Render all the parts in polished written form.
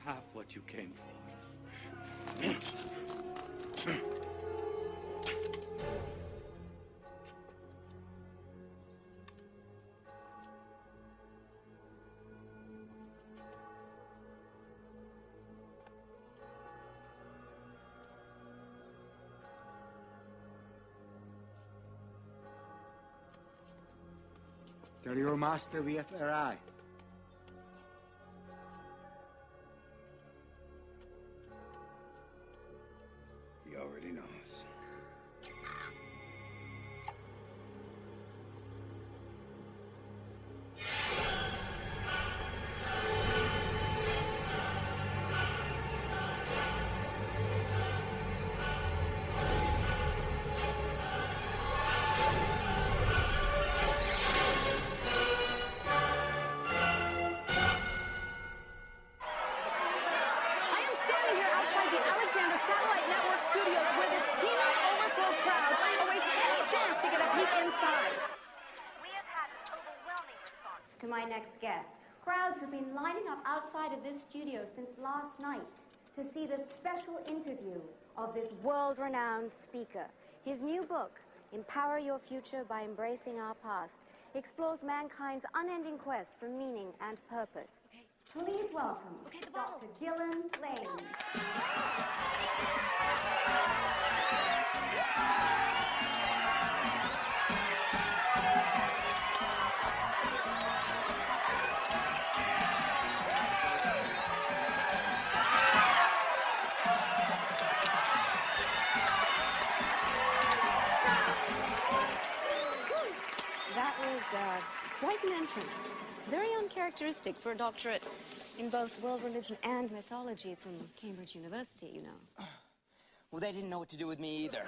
have what you came for. Tell your master we have arrived. He already knows. To my next guest. Crowds have been lining up outside of this studio since last night to see the special interview of this world-renowned speaker. His new book, Empower Your Future by Embracing Our Past, explores mankind's unending quest for meaning and purpose. Okay. Please welcome Dr. Gillen Lane. Quite an entrance. Very uncharacteristic for a doctorate in both world religion and mythology from Cambridge University, you know. Well, they didn't know what to do with me either.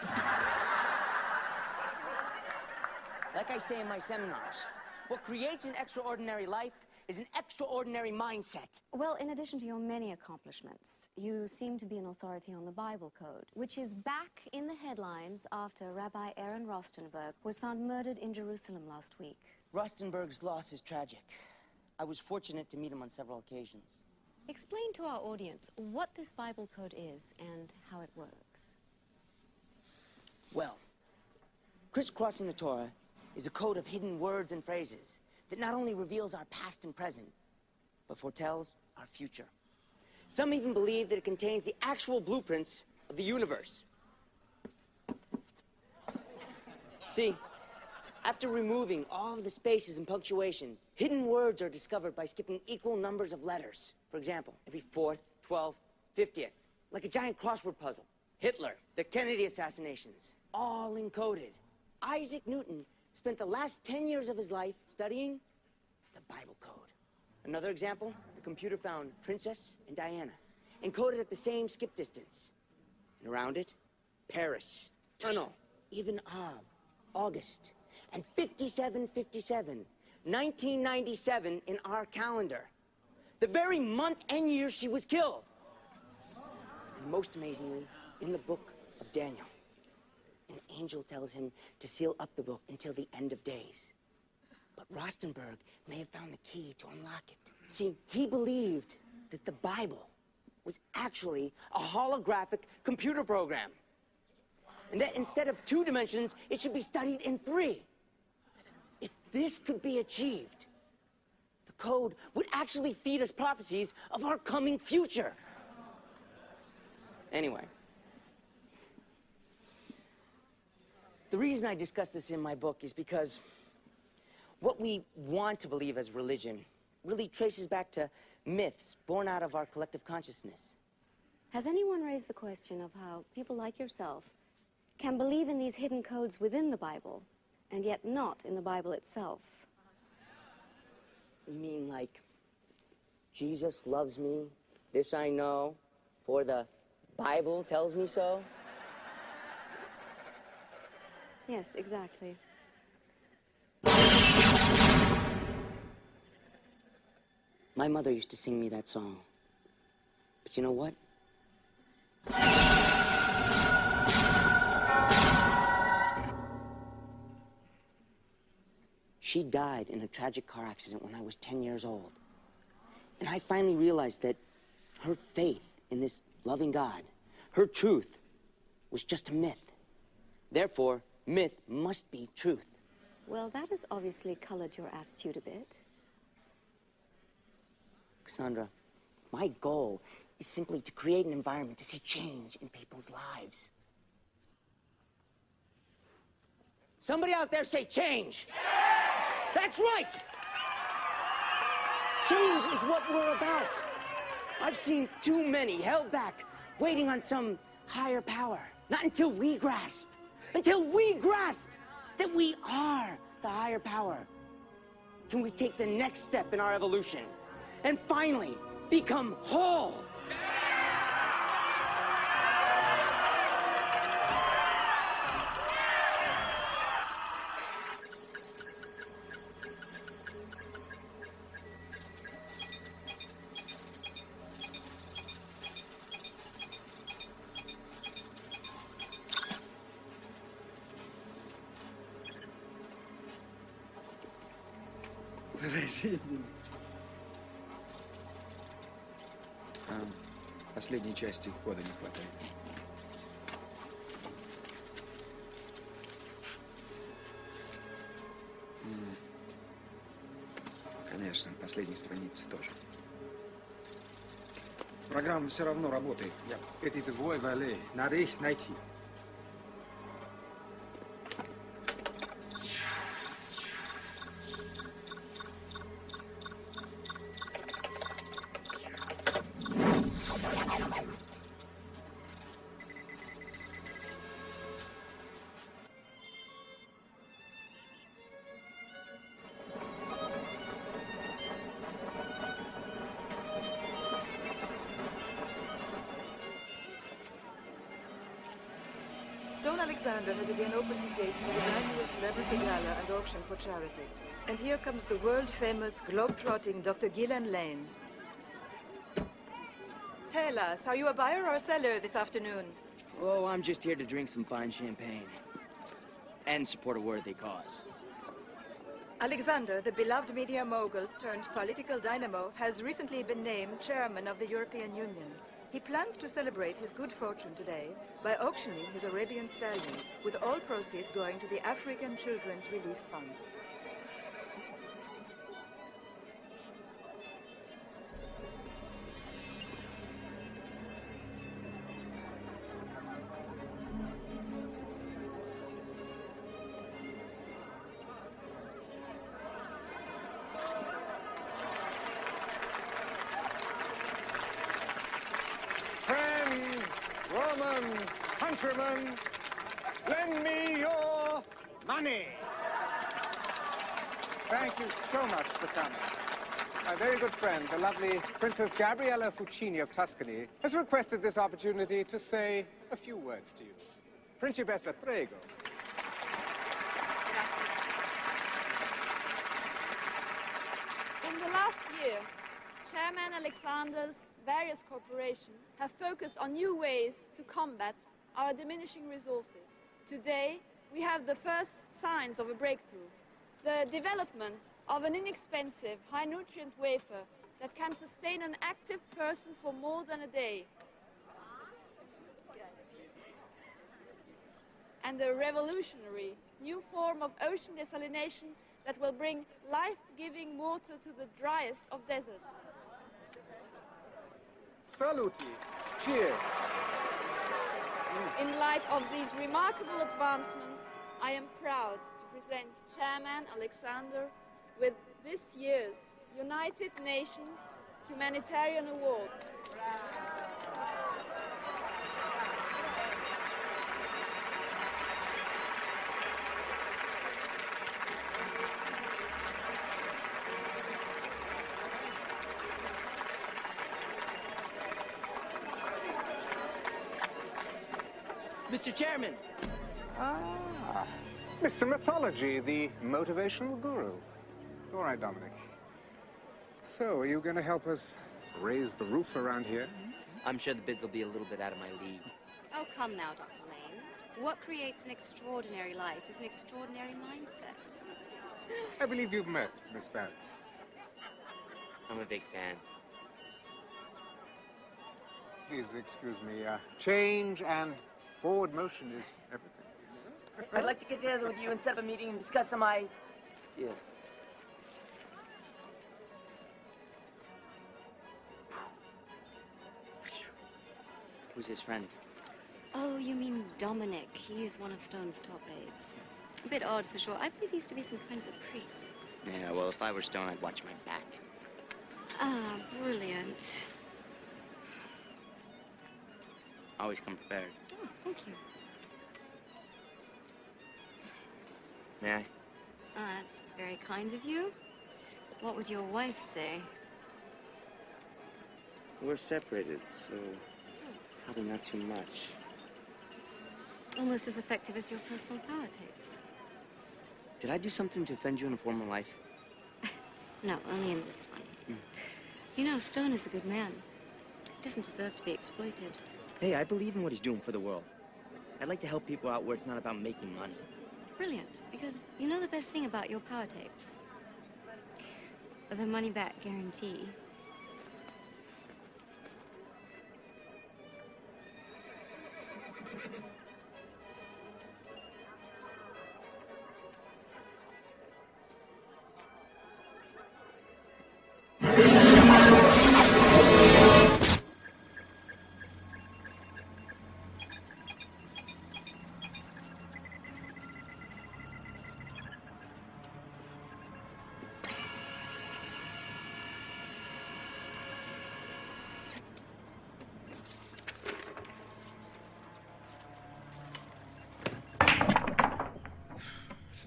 Like I say in my seminars, what creates an extraordinary life is an extraordinary mindset. Well, in addition to your many accomplishments, you seem to be an authority on the Bible Code, which is back in the headlines after Rabbi Aaron Rostenberg was found murdered in Jerusalem last week. Rostenberg's loss is tragic. I was fortunate to meet him on several occasions. Explain to our audience what this Bible Code is and how it works. Well, crisscrossing the Torah is a code of hidden words and phrases that not only reveals our past and present, but foretells our future. Some even believe that it contains the actual blueprints of the universe. See, after removing all of the spaces and punctuation, hidden words are discovered by skipping equal numbers of letters. For example, every 4th, 12th, 50th, like a giant crossword puzzle. Hitler, the Kennedy assassinations, all encoded. Isaac Newton spent the last 10 years of his life studying the Bible Code. Another example, the computer found Princess and Diana, encoded at the same skip distance. And around it, Paris, tunnel, even August, and 5757, 1997 in our calendar. The very month and year she was killed. And most amazingly, in the book of Daniel, an angel tells him to seal up the book until the end of days. But Rostenberg may have found the key to unlock it. See, he believed that the Bible was actually a holographic computer program. And that instead of 2 dimensions, it should be studied in 3. If this could be achieved, the code would actually feed us prophecies of our coming future. Anyway, the reason I discuss this in my book is because what we want to believe as religion really traces back to myths born out of our collective consciousness. Has anyone raised the question of how people like yourself can believe in these hidden codes within the Bible and yet not in the Bible itself? You mean like, Jesus loves me, this I know, for the Bible tells me so? Yes, exactly. My mother used to sing me that song. But you know what? She died in a tragic car accident when I was 10 years old. And I finally realized that her faith in this loving God, her truth, was just a myth. Therefore, myth must be truth. Well, that has obviously colored your attitude a bit. Cassandra, my goal is simply to create an environment to see change in people's lives. Somebody out there say change! That's right! Change is what we're about. I've seen too many held back, waiting on some higher power. Not until we grasp that we are the higher power, can we take the next step in our evolution and finally become whole. Последней части кода не хватает. Конечно, последней страницы тоже. Программа все равно работает. Это твой валей. Надо их найти. Alexander has again opened his gates for the annual celebrity gala and auction for charity. And here comes the world-famous, globe-trotting Dr. Gillen Lane. Tell us, are you a buyer or a seller this afternoon? Oh, I'm just here to drink some fine champagne. And support a worthy cause. Alexander, the beloved media mogul turned political dynamo, has recently been named chairman of the European Union. He plans to celebrate his good fortune today by auctioning his Arabian stallions, with all proceeds going to the African Children's Relief Fund. Countrymen, lend me your money. Thank you so much for coming. My very good friend, the lovely Princess Gabriella Fucini of Tuscany, has requested this opportunity to say a few words to you. Principessa, prego. In the last year, Chairman Alexander's various corporations have focused on new ways to combat our diminishing resources. Today, we have the first signs of a breakthrough. The development of an inexpensive, high-nutrient wafer that can sustain an active person for more than a day. And a revolutionary new form of ocean desalination that will bring life-giving water to the driest of deserts. Saluti. Cheers. In light of these remarkable advancements, I am proud to present Chairman Alexander with this year's United Nations Humanitarian Award. Mr. Chairman. Ah, Mr. Mythology, the motivational guru. It's all right, Dominic. So, are you going to help us raise the roof around here? I'm sure the bids will be a little bit out of my league. Oh, come now, Dr. Lane. What creates an extraordinary life is an extraordinary mindset. I believe you've met Miss Barris. I'm a big fan. please excuse me. Change and forward motion is everything. I'd like to get together with you and set up a meeting and discuss some ideas. Who's his friend? Oh, you mean Dominic. He is one of Stone's top aides. A bit odd for sure. I believe he used to be some kind of a priest. Yeah, well, if I were Stone, I'd watch my back. Ah, brilliant. Always come prepared. Oh, thank you. May I? That's very kind of you. What would your wife say? We're separated, so probably not too much. Almost as effective as your personal power tapes. Did I do something to offend you in a former life? No, only in this one. You know, Stone is a good man. He doesn't deserve to be exploited. Hey, I believe in what he's doing for the world. I'd like to help people out where it's not about making money. Brilliant, because you know the best thing about your power tapes? The money-back guarantee.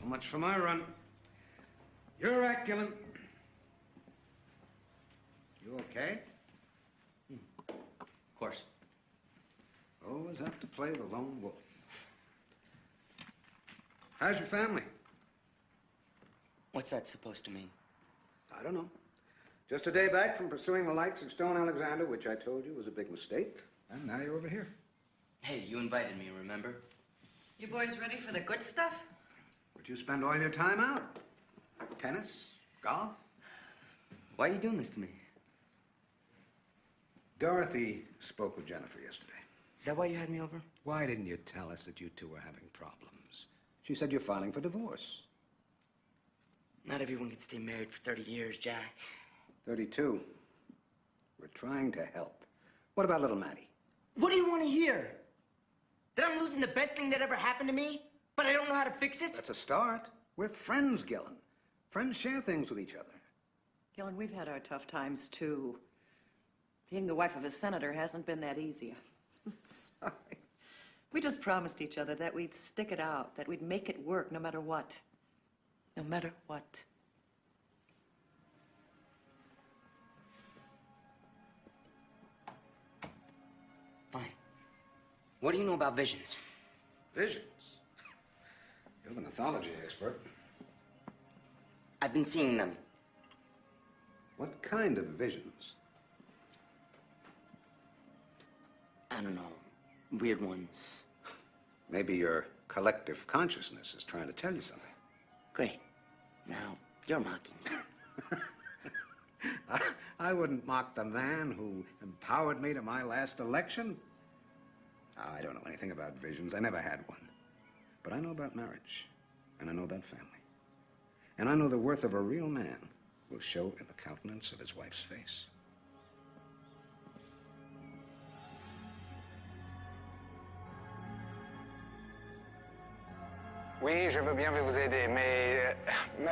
Much for my run. You're right, Gillen. You okay? Of course. Always have to play the lone wolf. How's your family? What's that supposed to mean? I don't know. Just a day back from pursuing the likes of Stone Alexander, which I told you was a big mistake. And now you're over here. Hey, you invited me, remember? You boys ready for the good stuff? Where'd you spend all your time out? Tennis? Golf? Why are you doing this to me? Dorothy spoke with Jennifer yesterday. Is that why you had me over? Why didn't you tell us that you two were having problems? She said you're filing for divorce. Not everyone can stay married for 30 years, Jack. 32. We're trying to help. What about little Maddie? What do you want to hear? That I'm losing the best thing that ever happened to me, but I don't know how to fix it? That's a start. We're friends, Gillen. Friends share things with each other. Gillen, we've had our tough times, too. Being the wife of a senator hasn't been that easy. Sorry. We just promised each other that we'd stick it out, that we'd make it work no matter what. No matter what. Fine. What do you know about visions? Visions? You're the mythology expert. I've been seeing them. What kind of visions? I don't know. Weird ones. Maybe your collective consciousness is trying to tell you something. Great. Now, you're mocking me. I wouldn't mock the man who empowered me to my last election. I don't know anything about visions. I never had one. But I know about marriage, and I know about family. And I know the worth of a real man will show in the countenance of his wife's face. Oui, je veux bien vous aider, mais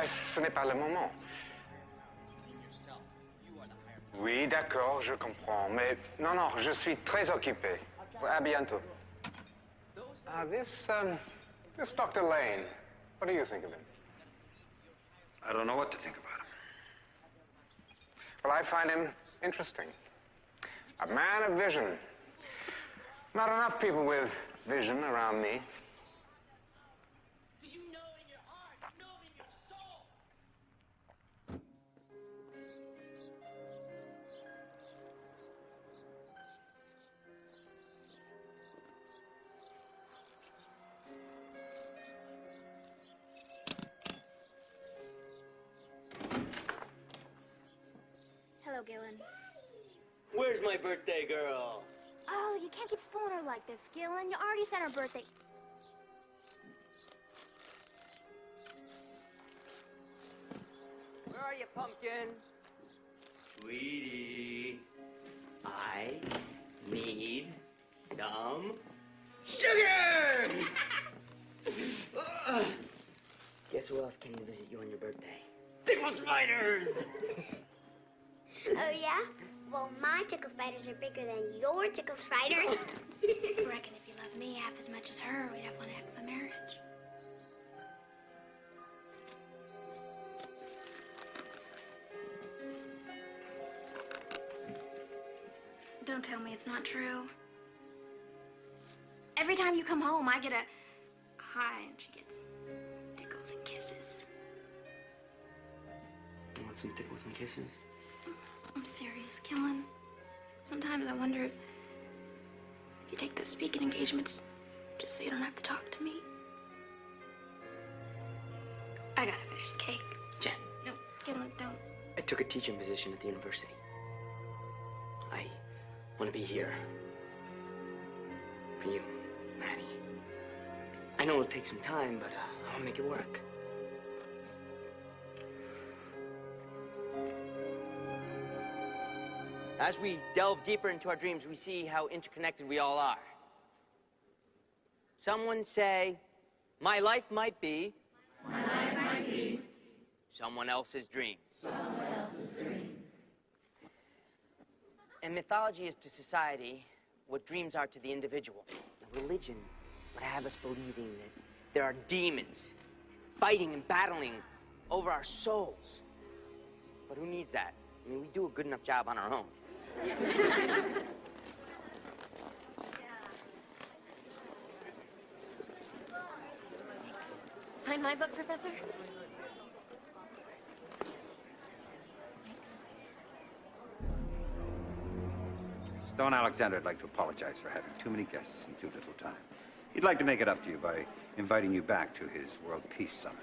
ce n'est pas le moment. Oui, d'accord, je comprends, mais non, je suis très occupé. À bientôt. This Dr. Lane, what do you think of him? I don't know what to think about him. Well, I find him interesting. A man of vision. Not enough people with vision around me. Because you know it in your heart, you know it in your soul. Hello, Gillen. Where's my birthday girl? Oh, you can't keep spoiling her like this, Gillen. You already sent her birthday. Where are you, pumpkin? Sweetie, I need some sugar! Guess who else came to visit you on your birthday? Tickle spiders! Oh, yeah? Well, my tickle spiders are bigger than your tickle spiders. I reckon if you love me half as much as her, we'd have one heck of a marriage. Don't tell me it's not true. Every time you come home, I get a hi, and she gets tickles and kisses. You want some tickles and kisses? I'm serious, Gillen. Sometimes I wonder if you take those speaking engagements just so you don't have to talk to me. I gotta finish the cake. Jen. No, Gillen, don't. I took a teaching position at the university. I want to be here for you, Maddie. I know it'll take some time, but I'll make it work. As we delve deeper into our dreams, we see how interconnected we all are. Someone say, my life might be someone else's dream. And mythology is to society what dreams are to the individual. Now, religion would have us believing that there are demons fighting and battling over our souls. But who needs that? I mean, we do a good enough job on our own. Sign my book, Professor? Don Alexander would like to apologize for having too many guests in too little time. He'd like to make it up to you by inviting you back to his World Peace Summit.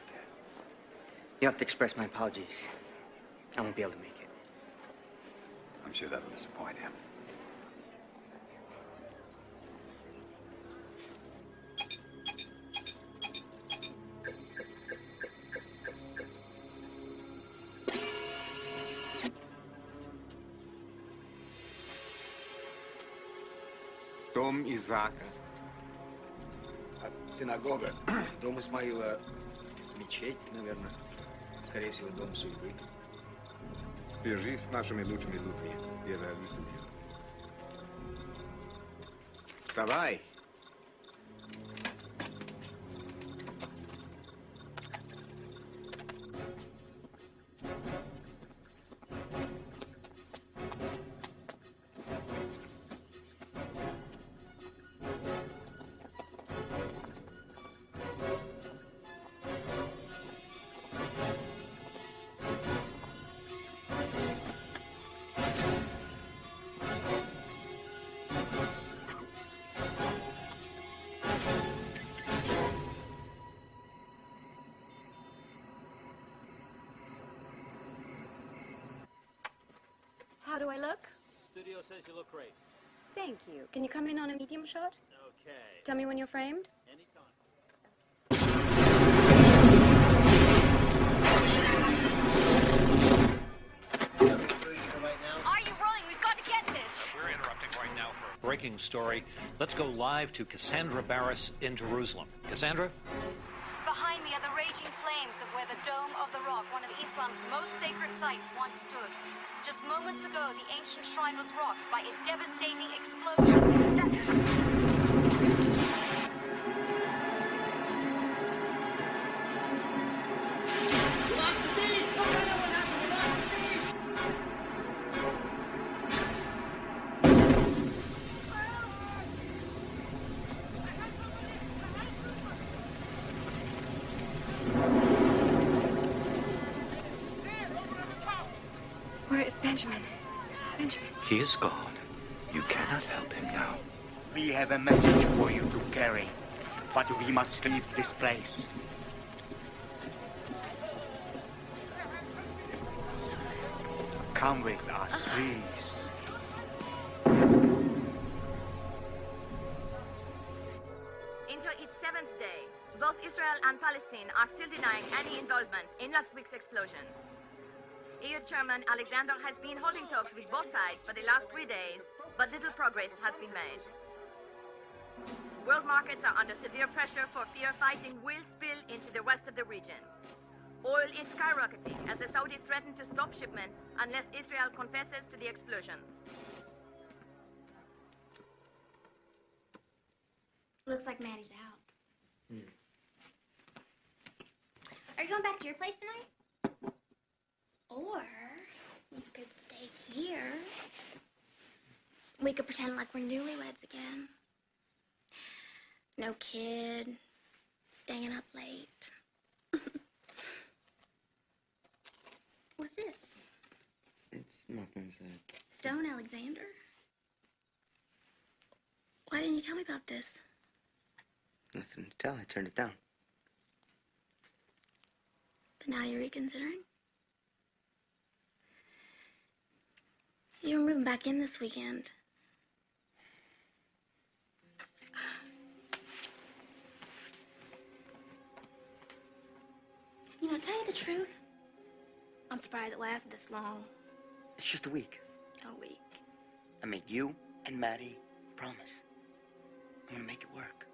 You have to express my apologies. I won't be able to make it. I'm sure that'll disappoint him. Дом Изаака. Синагога. Дом Исмаила. Мечеть, наверное. Скорее всего, дом судьбы. Свяжись с нашими лучшими людьми. Делай судью. Давай. How do I look? Studio says you look great. Thank you. Can you come in on a medium shot? Okay. Tell me when you're framed. Anytime. Are you rolling? We've got to get this. We're interrupting right now for a breaking story. Let's go live to Cassandra Barris in Jerusalem. Cassandra? Behind me are the raging flames of where the Dome of the Rock, one of Islam's most sacred sites, once stood. Just moments ago, the ancient shrine was rocked by a devastating explosion. Where is Benjamin? Benjamin. He is gone. You cannot help him now. We have a message for you to carry, but we must leave this place. Come with us, please. Israel and Palestine are still denying any involvement in last week's explosions. EU Chairman Alexander has been holding talks with both sides for the last 3 days, but little progress has been made. World markets are under severe pressure for fear fighting will spill into the rest of the region. Oil is skyrocketing as the Saudis threaten to stop shipments unless Israel confesses to the explosions. Looks like Maddie's out. Are you going back to your place tonight? Or you could stay here. We could pretend like we're newlyweds again. No kid, staying up late. What's this? It's nothing, sir. Stone Alexander? Why didn't you tell me about this? Nothing to tell. I turned it down. But now you're reconsidering? You're moving back in this weekend. You know, to tell you the truth, I'm surprised it lasted this long. It's just a week. A week. I made you and Maddie a promise. I'm gonna make it work.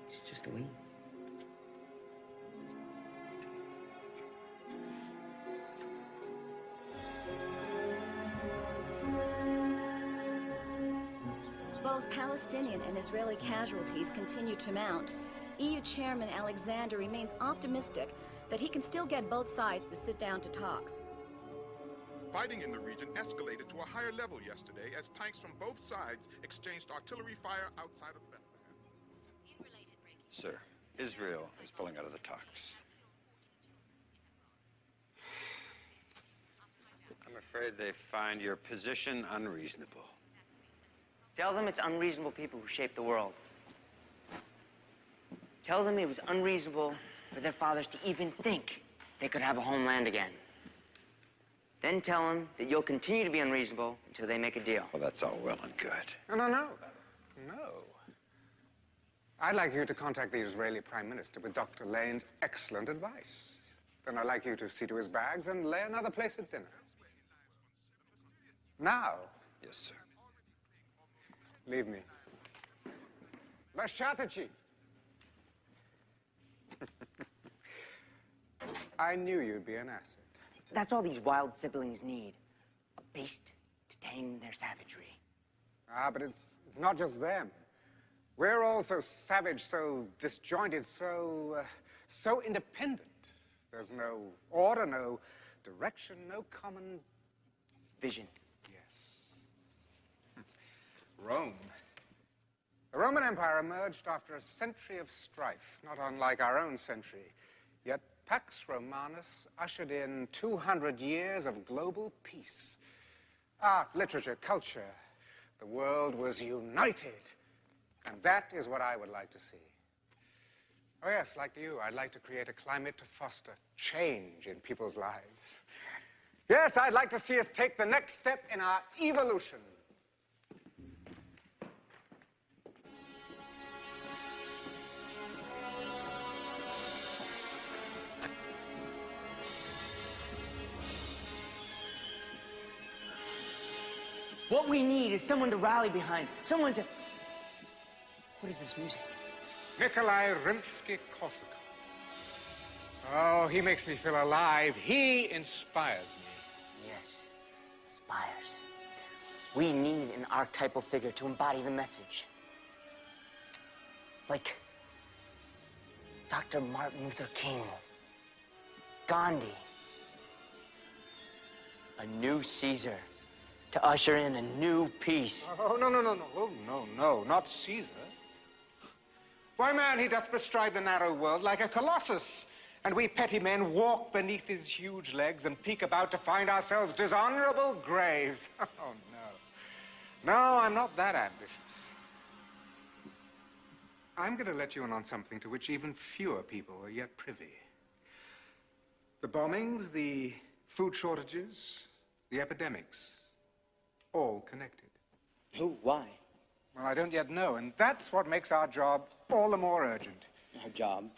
It's just a week. Both Palestinian and Israeli casualties continue to mount. EU Chairman Alexander remains optimistic that he can still get both sides to sit down to talks. Fighting in the region escalated to a higher level yesterday as tanks from both sides exchanged artillery fire outside of Bethlehem. Sir, Israel is pulling out of the talks. I'm afraid they find your position unreasonable. Tell them it's unreasonable people who shape the world. Tell them it was unreasonable for their fathers to even think they could have a homeland again. Then tell them that you'll continue to be unreasonable until they make a deal. Well, that's all well and good. No. I'd like you to contact the Israeli Prime Minister with Dr. Lane's excellent advice. Then I'd like you to see to his bags and lay another place at dinner. Now. Yes, sir. Leave me. Vashatachi. I knew you'd be an asset. That's all these wild siblings need. A beast to tame their savagery. Ah, but it's not just them. We're all so savage, so disjointed, so independent. There's no order, no direction, no common vision. Yes. Rome. The Roman Empire emerged after a century of strife, not unlike our own century. Yet Pax Romanus ushered in 200 years of global peace. Art, literature, culture. The world was united. And that is what I would like to see. Oh, yes, like you, I'd like to create a climate to foster change in people's lives. Yes, I'd like to see us take the next step in our evolution. What we need is someone to rally behind, someone to... What is this music? Nikolai Rimsky-Korsakov. Oh, he makes me feel alive. He inspires me. Yes, inspires. We need an archetypal figure to embody the message. Like Dr. Martin Luther King, Gandhi, a new Caesar to usher in a new peace. Oh, no. Oh, no, not Caesar. Why, man, he doth bestride the narrow world like a colossus, and we petty men walk beneath his huge legs and peek about to find ourselves dishonorable graves. Oh, no. No, I'm not that ambitious. I'm going to let you in on something to which even fewer people are yet privy. The bombings, the food shortages, the epidemics. all connected. Who? Why? Well, I don't yet know, and that's what makes our job all the more urgent. Our job?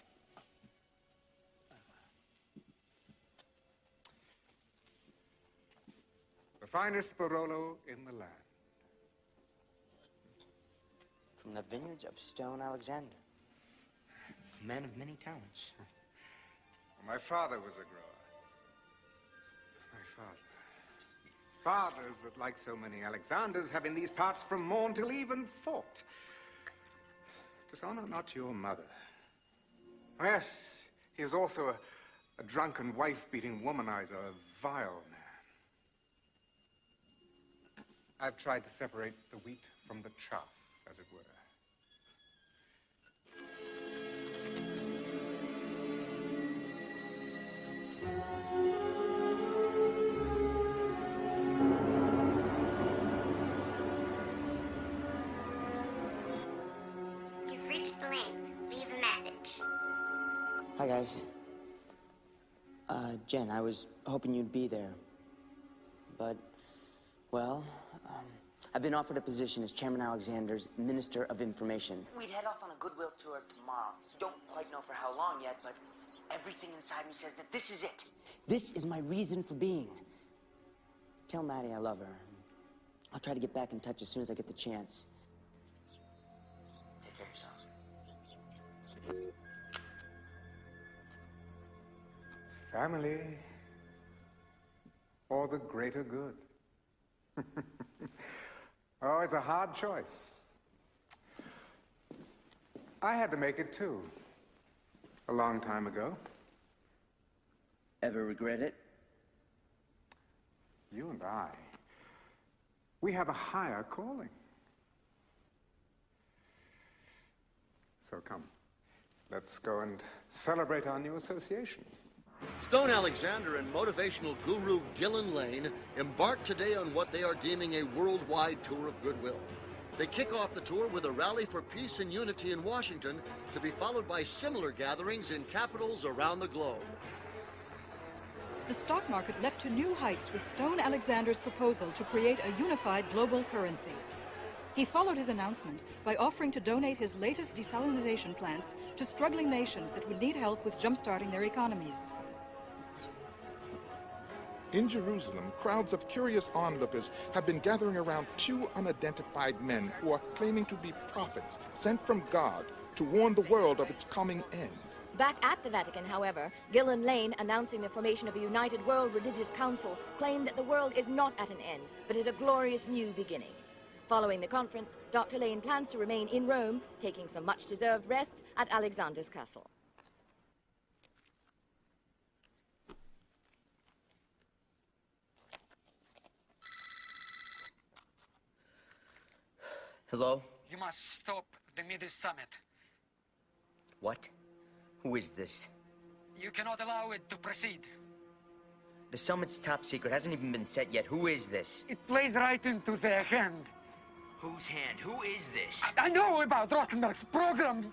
The finest Barolo in the land. From the vineyards of Stone Alexander. A man of many talents. My father was a grower. My father. Fathers that, like so many Alexanders, have in these parts from morn till even fought. Dishonor not your mother. Oh, yes, he was also a drunken, wife-beating womanizer, a vile man. I've tried to separate the wheat from the chaff, as it were. You've reached the lanes. Leave a message. Hi, guys. Jen, I was hoping you'd be there. But, well, I've been offered a position as Chairman Alexander's Minister of Information. We'd head off on a goodwill tour tomorrow. Don't quite know for how long yet, but everything inside me says that this is it. This is my reason for being. Tell Maddie I love her. I'll try to get back in touch as soon as I get the chance. Take care of yourself. Family, or the greater good. Oh, it's a hard choice. I had to make it too, a long time ago. Ever regret it? You and I, we have a higher calling. So come, let's go and celebrate our new association. Stone Alexander and motivational guru Gillen Lane embark today on what they are deeming a worldwide tour of goodwill. They kick off the tour with a rally for peace and unity in Washington, to be followed by similar gatherings in capitals around the globe. The stock market leapt to new heights with Stone Alexander's proposal to create a unified global currency. He followed his announcement by offering to donate his latest desalinization plants to struggling nations that would need help with jump-starting their economies. In Jerusalem, crowds of curious onlookers have been gathering around two unidentified men who are claiming to be prophets sent from God to warn the world of its coming end. Back at the Vatican, however, Gillen Lane, announcing the formation of a united world religious council, claimed that the world is not at an end, but is a glorious new beginning. Following the conference, Dr. Lane plans to remain in Rome, taking some much-deserved rest at Alexander's castle. Hello? You must stop the Megiddo summit. What? Who is this? You cannot allow it to proceed. The summit's top secret. Hasn't even been set yet. Who is this? It plays right into their hand. Whose hand? Who is this? I know about Oxenberg's program.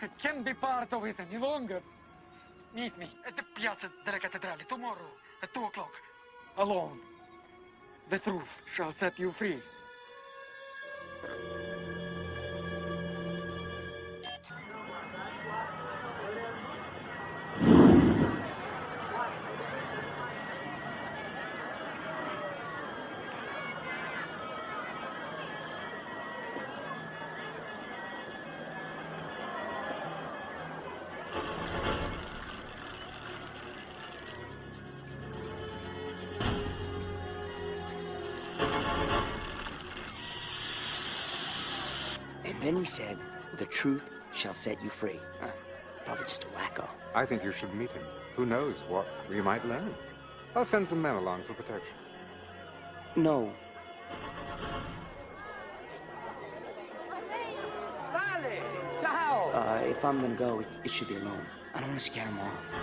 It can't be part of it any longer. Meet me at the Piazza della Cattedrale tomorrow at 2 o'clock. Alone. The truth shall set you free. Then he said, the truth shall set you free. Probably just a wacko. I think you should meet him. Who knows what we might learn. I'll send some men along for protection. No. Vale! Ciao! If I'm gonna go, it should be alone. I don't want to scare him off.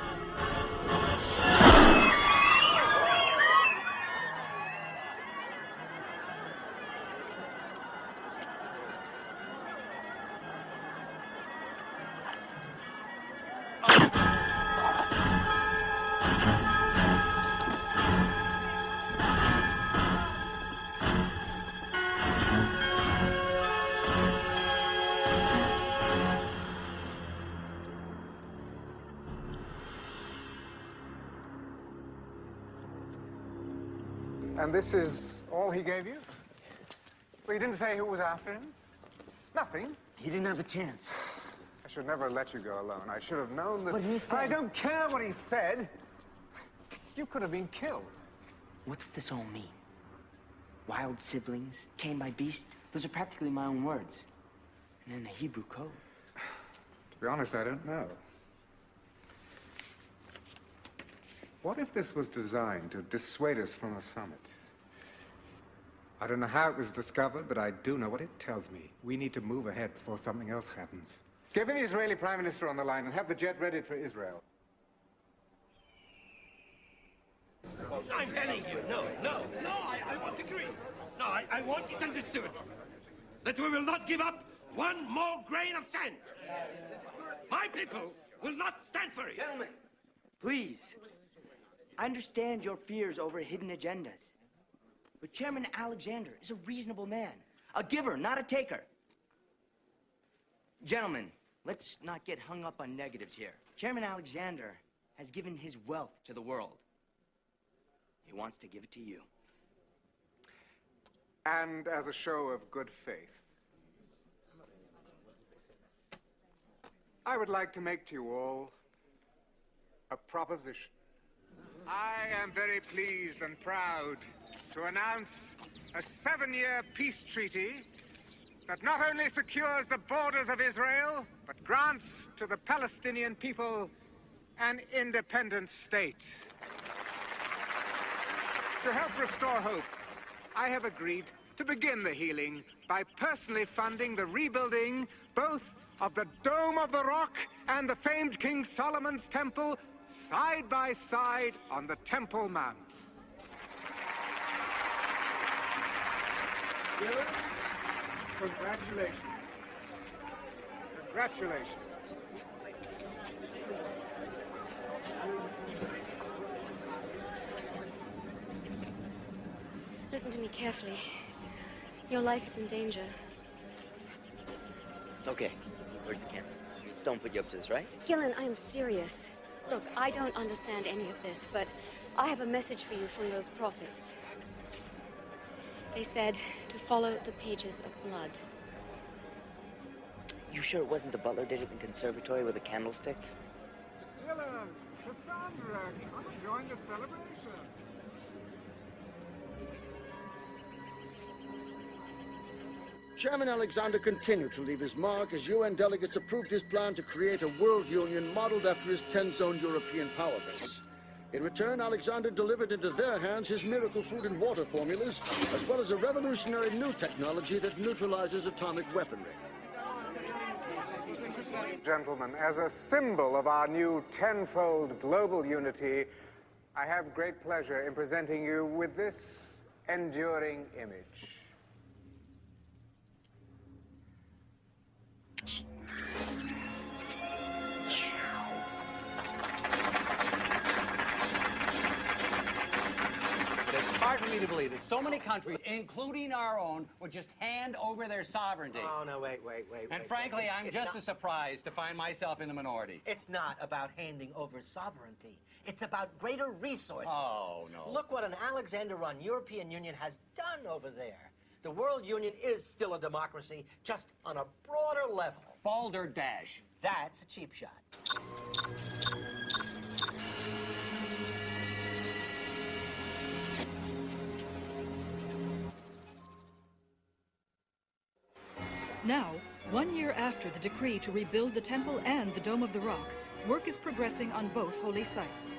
And this is all he gave you? Well, you didn't say who was after him? Nothing? He didn't have a chance. I should never have let you go alone. I should have known that... But he said... I don't care what he said. You could have been killed. What's this all mean? Wild siblings, tamed by beast? Those are practically my own words. And in the Hebrew code. To be honest, I don't know. What if this was designed to dissuade us from a summit? I don't know how it was discovered, but I do know what it tells me. We need to move ahead before something else happens. Get me the Israeli Prime Minister on the line and have the jet ready for Israel. I'm telling you, no, I won't agree. No, I want it understood that we will not give up one more grain of sand. My people will not stand for it. Gentlemen, please. I understand your fears over hidden agendas. But Chairman Alexander is a reasonable man. A giver, not a taker. Gentlemen, let's not get hung up on negatives here. Chairman Alexander has given his wealth to the world. He wants to give it to you. And as a show of good faith, I would like to make to you all a proposition. I am very pleased and proud to announce a 7-year peace treaty that not only secures the borders of Israel, but grants to the Palestinian people an independent state. To help restore hope, I have agreed to begin the healing by personally funding the rebuilding both of the Dome of the Rock and the famed King Solomon's Temple side by side on the Temple Mount. Gillen, congratulations. Congratulations. Listen to me carefully. Your life is in danger. Okay, where's the camera? Stone put you up to this, right? Gillen, I am serious. Look, I don't understand any of this, but I have a message for you from those prophets. They said to follow the pages of blood. You sure it wasn't the butler did it in the conservatory with a candlestick? Gillen, Cassandra, come and join the celebration. Chairman Alexander continued to leave his mark as UN delegates approved his plan to create a world union modeled after his 10-zone European power base. In return, Alexander delivered into their hands his miracle food and water formulas, as well as a revolutionary new technology that neutralizes atomic weaponry. Gentlemen, as a symbol of our new tenfold global unity, I have great pleasure in presenting you with this enduring image. It's hard for me to believe that so many countries, including our own, would just hand over their sovereignty. Oh, no, wait. And frankly, I'm just as surprised to find myself in the minority. It's not about handing over sovereignty. It's about greater resources. Oh, no. Look what an Alexander-run European Union has done over there. The World Union is still a democracy, just on a broader level. Balderdash. That's a cheap shot. Now, 1 year after the decree to rebuild the temple and the Dome of the Rock, work is progressing on both holy sites.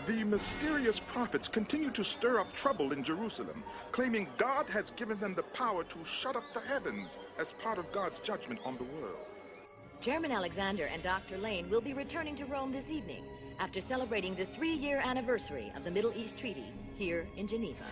The mysterious prophets continue to stir up trouble in Jerusalem, claiming God has given them the power to shut up the heavens as part of God's judgment on the world. Chairman Alexander and Dr. Lane will be returning to Rome this evening after celebrating the 3-year anniversary of the Middle East Treaty here in Geneva.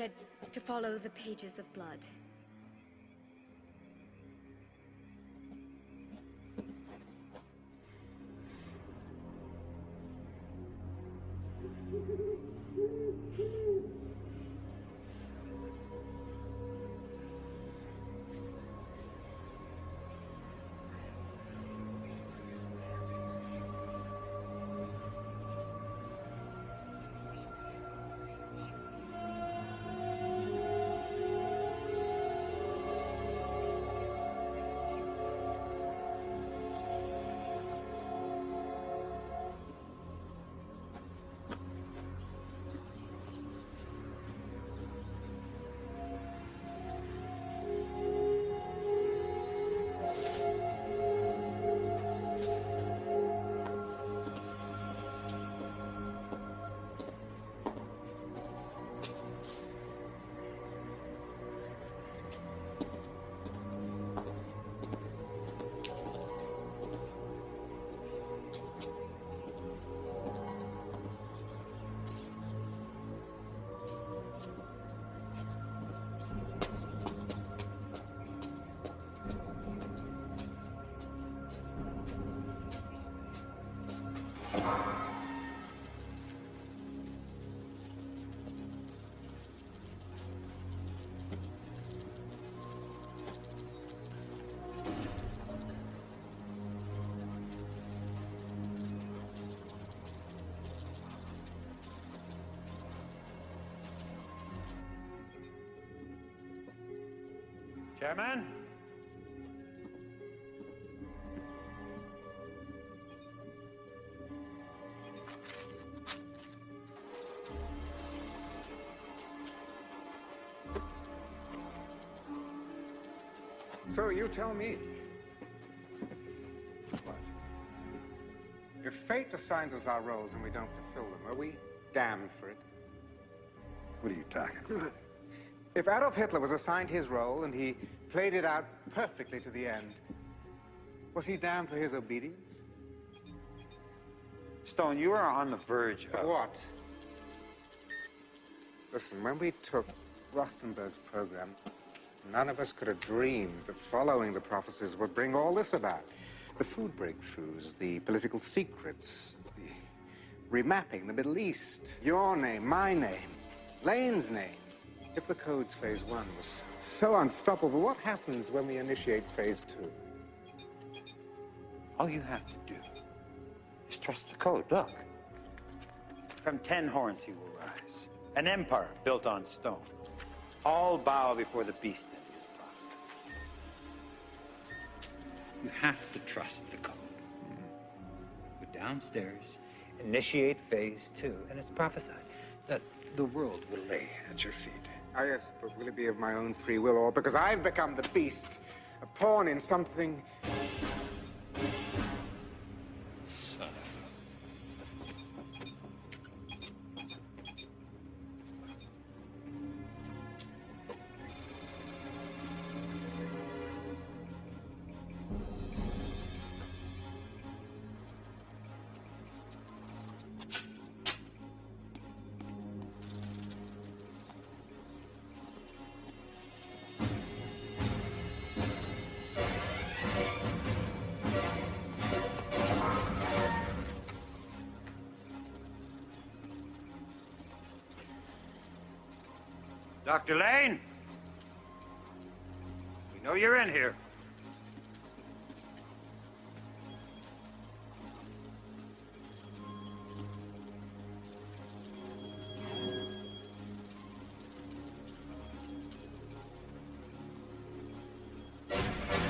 said to follow the pages of blood. Chairman? So you tell me. What? If fate assigns us our roles and we don't fulfill them, are we damned for it? What are you talking about? If Adolf Hitler was assigned his role and he played it out perfectly to the end, was he damned for his obedience? Stone, you are on the verge of... What? Listen, when we took Rostenberg's program, none of us could have dreamed that following the prophecies would bring all this about. The food breakthroughs, the political secrets, the remapping the Middle East, your name, my name, Lane's name. If the code's phase 1 was so unstoppable, what happens when we initiate phase 2? All you have to do is trust the code. Look. From 10 horns he will rise. An empire built on stone. All bow before the beast and his prophet. You have to trust the code. Go downstairs, initiate phase 2, and it's prophesied that the world will lay at your feet. Ah, yes, but will it be of my own free will, or because I've become the beast, a pawn in something... Son of Dr. Lane? We know you're in here.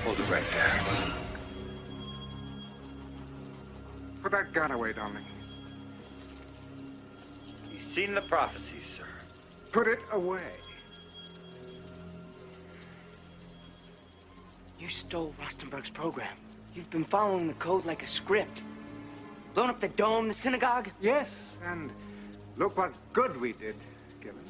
Hold it right there. Put that gun away, Dominic. You've seen the prophecies, sir. Put it away. You stole Rostenberg's program. You've been following the code like a script. Blown up the dome, the synagogue. Yes, and look what good we did, Gillen.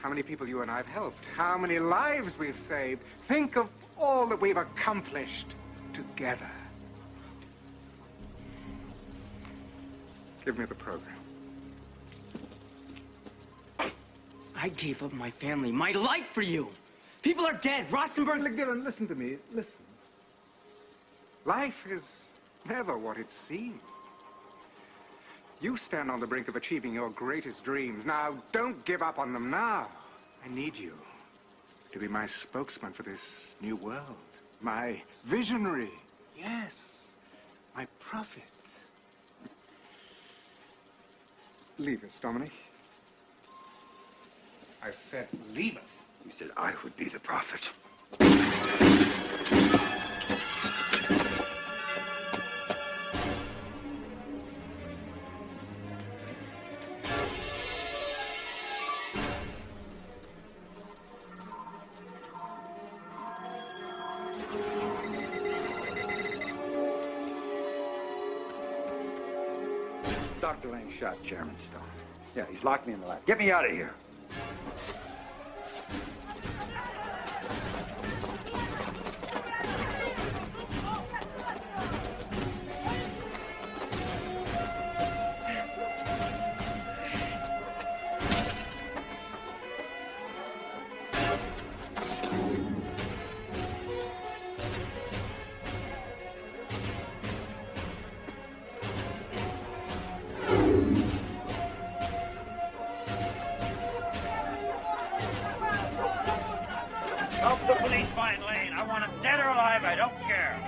How many people you and I have helped. How many lives we've saved. Think of all that we've accomplished together. Give me the program. I gave up my family, my life for you. People are dead. Oxenberg... Gillen, listen to me. Listen. Life is never what it seems. You stand on the brink of achieving your greatest dreams. Now, don't give up on them now. I need you to be my spokesman for this new world. My visionary. Yes. My prophet. Leave us, Dominic. I said leave us. You said I would be the prophet. Dr. Lane shot Chairman Stone. Yeah, he's locked me in the lab. Get me out of here. Help the police find Lane. I want him dead or alive. I don't care.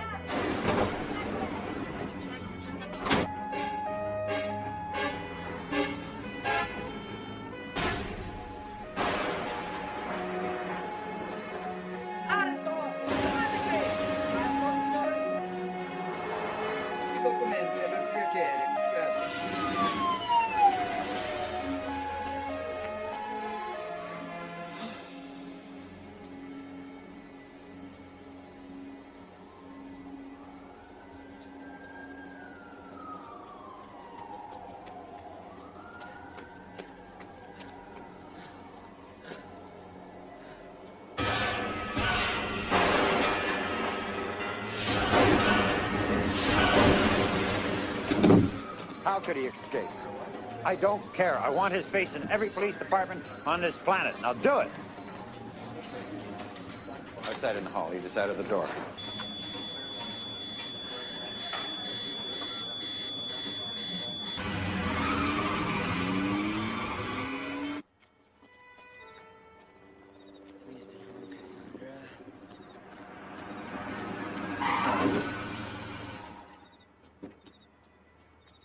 How could he escape? I don't care. I want his face in every police department on this planet. Now do it. Outside in the hall, either side of the door.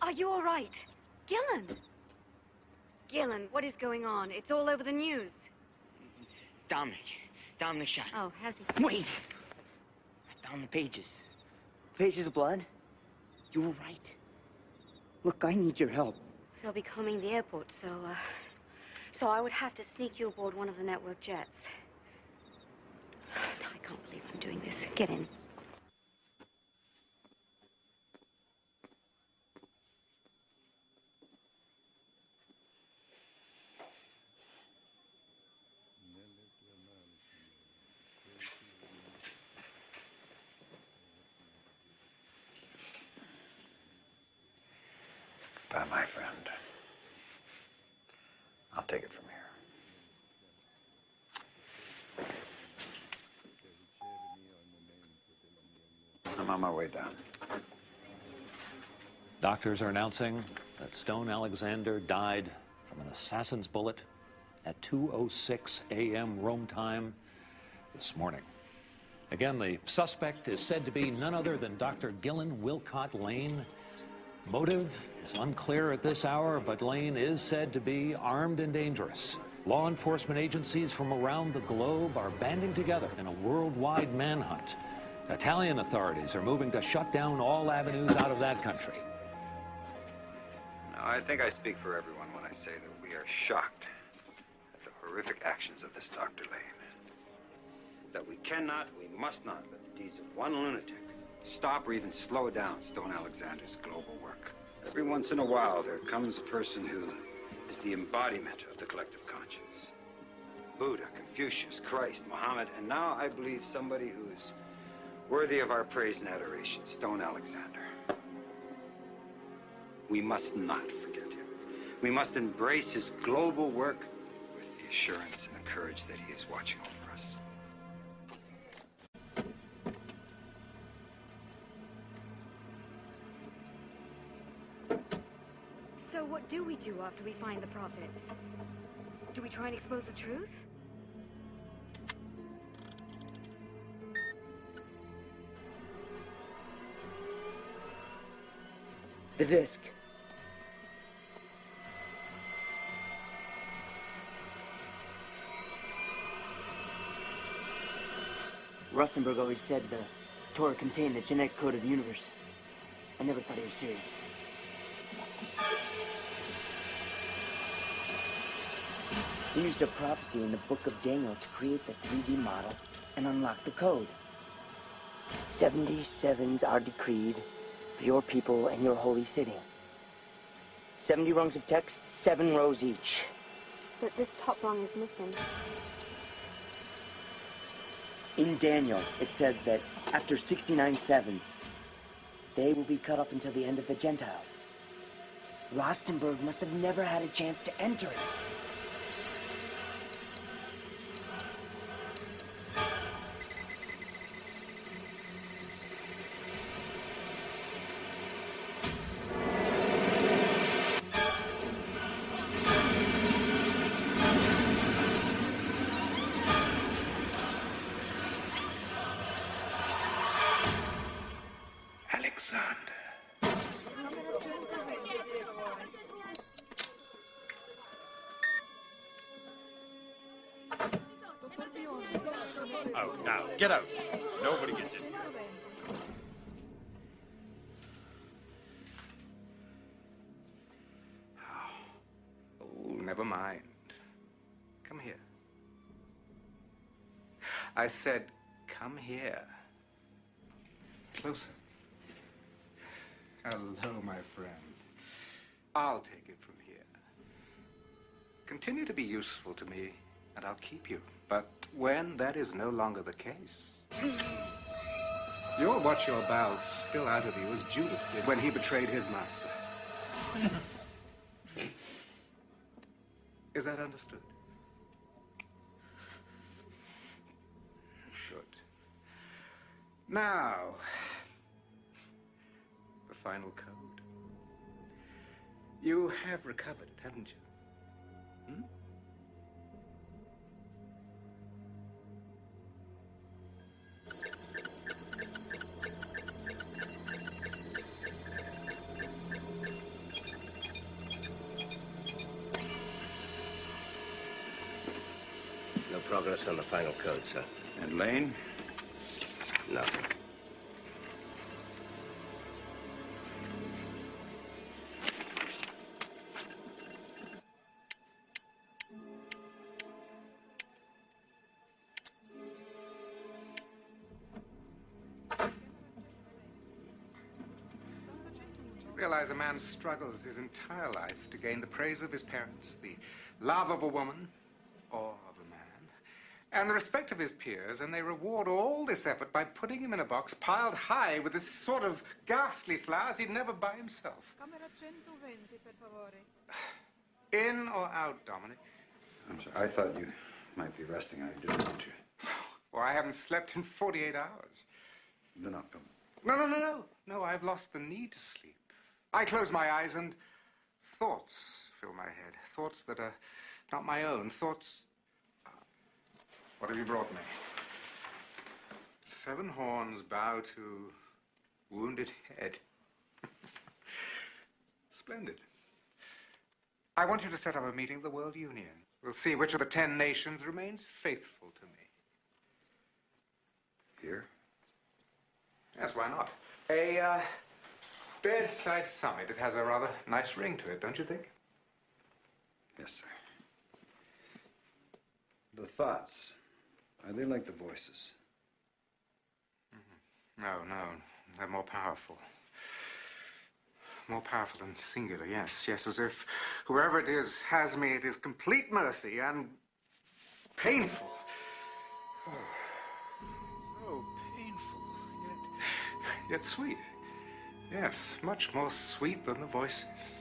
Are you all right? Gillen! Gillen, what is going on? It's all over the news. Dominic shot. Oh, has he? Wait! I found the pages. Pages of blood? You were right. Look, I need your help. They'll be combing the airport, so I would have to sneak you aboard one of the network jets. I can't believe I'm doing this. Get in. Bye, my friend. I'll take it from here. I'm on my way down. Doctors are announcing that Stone Alexander died from an assassin's bullet at 2:06 a.m. Rome time this morning. Again, the suspect is said to be none other than Dr. Gillen Wilcott Lane. Motive is unclear at this hour, but Lane is said to be armed and dangerous. Law enforcement agencies from around the globe are banding together in a worldwide manhunt. Italian authorities are moving to shut down all avenues out of that country. Now, I think I speak for everyone when I say that we are shocked at the horrific actions of this Dr. Lane. That we cannot, we must not let the deeds of one lunatic stop or even slow down Stone Alexander's global work. Every once in a while, there comes a person who is the embodiment of the collective conscience. Buddha, Confucius, Christ, Muhammad, and now I believe somebody who is worthy of our praise and adoration, Stone Alexander. We must not forget him. We must embrace his global work with the assurance and the courage that he is watching over us. So what do we do after we find the prophets? Do we try and expose the truth? The disc. Oxenberg always said the Torah contained the genetic code of the universe. I never thought he was serious. He used a prophecy in the book of Daniel to create the 3D model and unlock the code. 77s are decreed for your people and your holy city. 70 rungs of text, 7 rows each. But this top rung is missing. In Daniel, it says that after 69 sevens, they will be cut off until the end of the Gentiles. Oxenberg must have never had a chance to enter it. Out now. Get out. Nobody gets in here. Oh, never mind. Come here. I said, come here. Closer. Hello, my friend. I'll take it from here. Continue to be useful to me, and I'll keep you. But when that is no longer the case, you'll watch your bowels spill out of you as Judas did when he betrayed his master. Is that understood? Good. Now, the final code. You have recovered it, haven't you? Hmm? No progress on the final code, sir. And Lane? Nothing. Realize a man struggles his entire life to gain the praise of his parents, the love of a woman or of a man, and the respect of his peers, and they reward all this effort by putting him in a box piled high with this sort of ghastly flowers he'd never buy himself. In or out, Dominic? I'm sorry. I thought you might be resting. I didn't want you. Well, I haven't slept in 48 hours. Then I'll come. No. No, I've lost the need to sleep. I close my eyes and thoughts fill my head. Thoughts that are not my own. Thoughts... What have you brought me? 7 horns bow to wounded head. Splendid. I want you to set up a meeting of the World Union. We'll see which of the 10 nations remains faithful to me. Here? Yes, why not? A bedside summit. It has a rather nice ring to it, don't you think? Yes, sir. The thoughts, are they like the voices? No. They're more powerful. More powerful and singular, yes, as if whoever it is has me at his complete mercy and painful. Oh, so painful, yet sweet. Yes, much more sweet than the voices.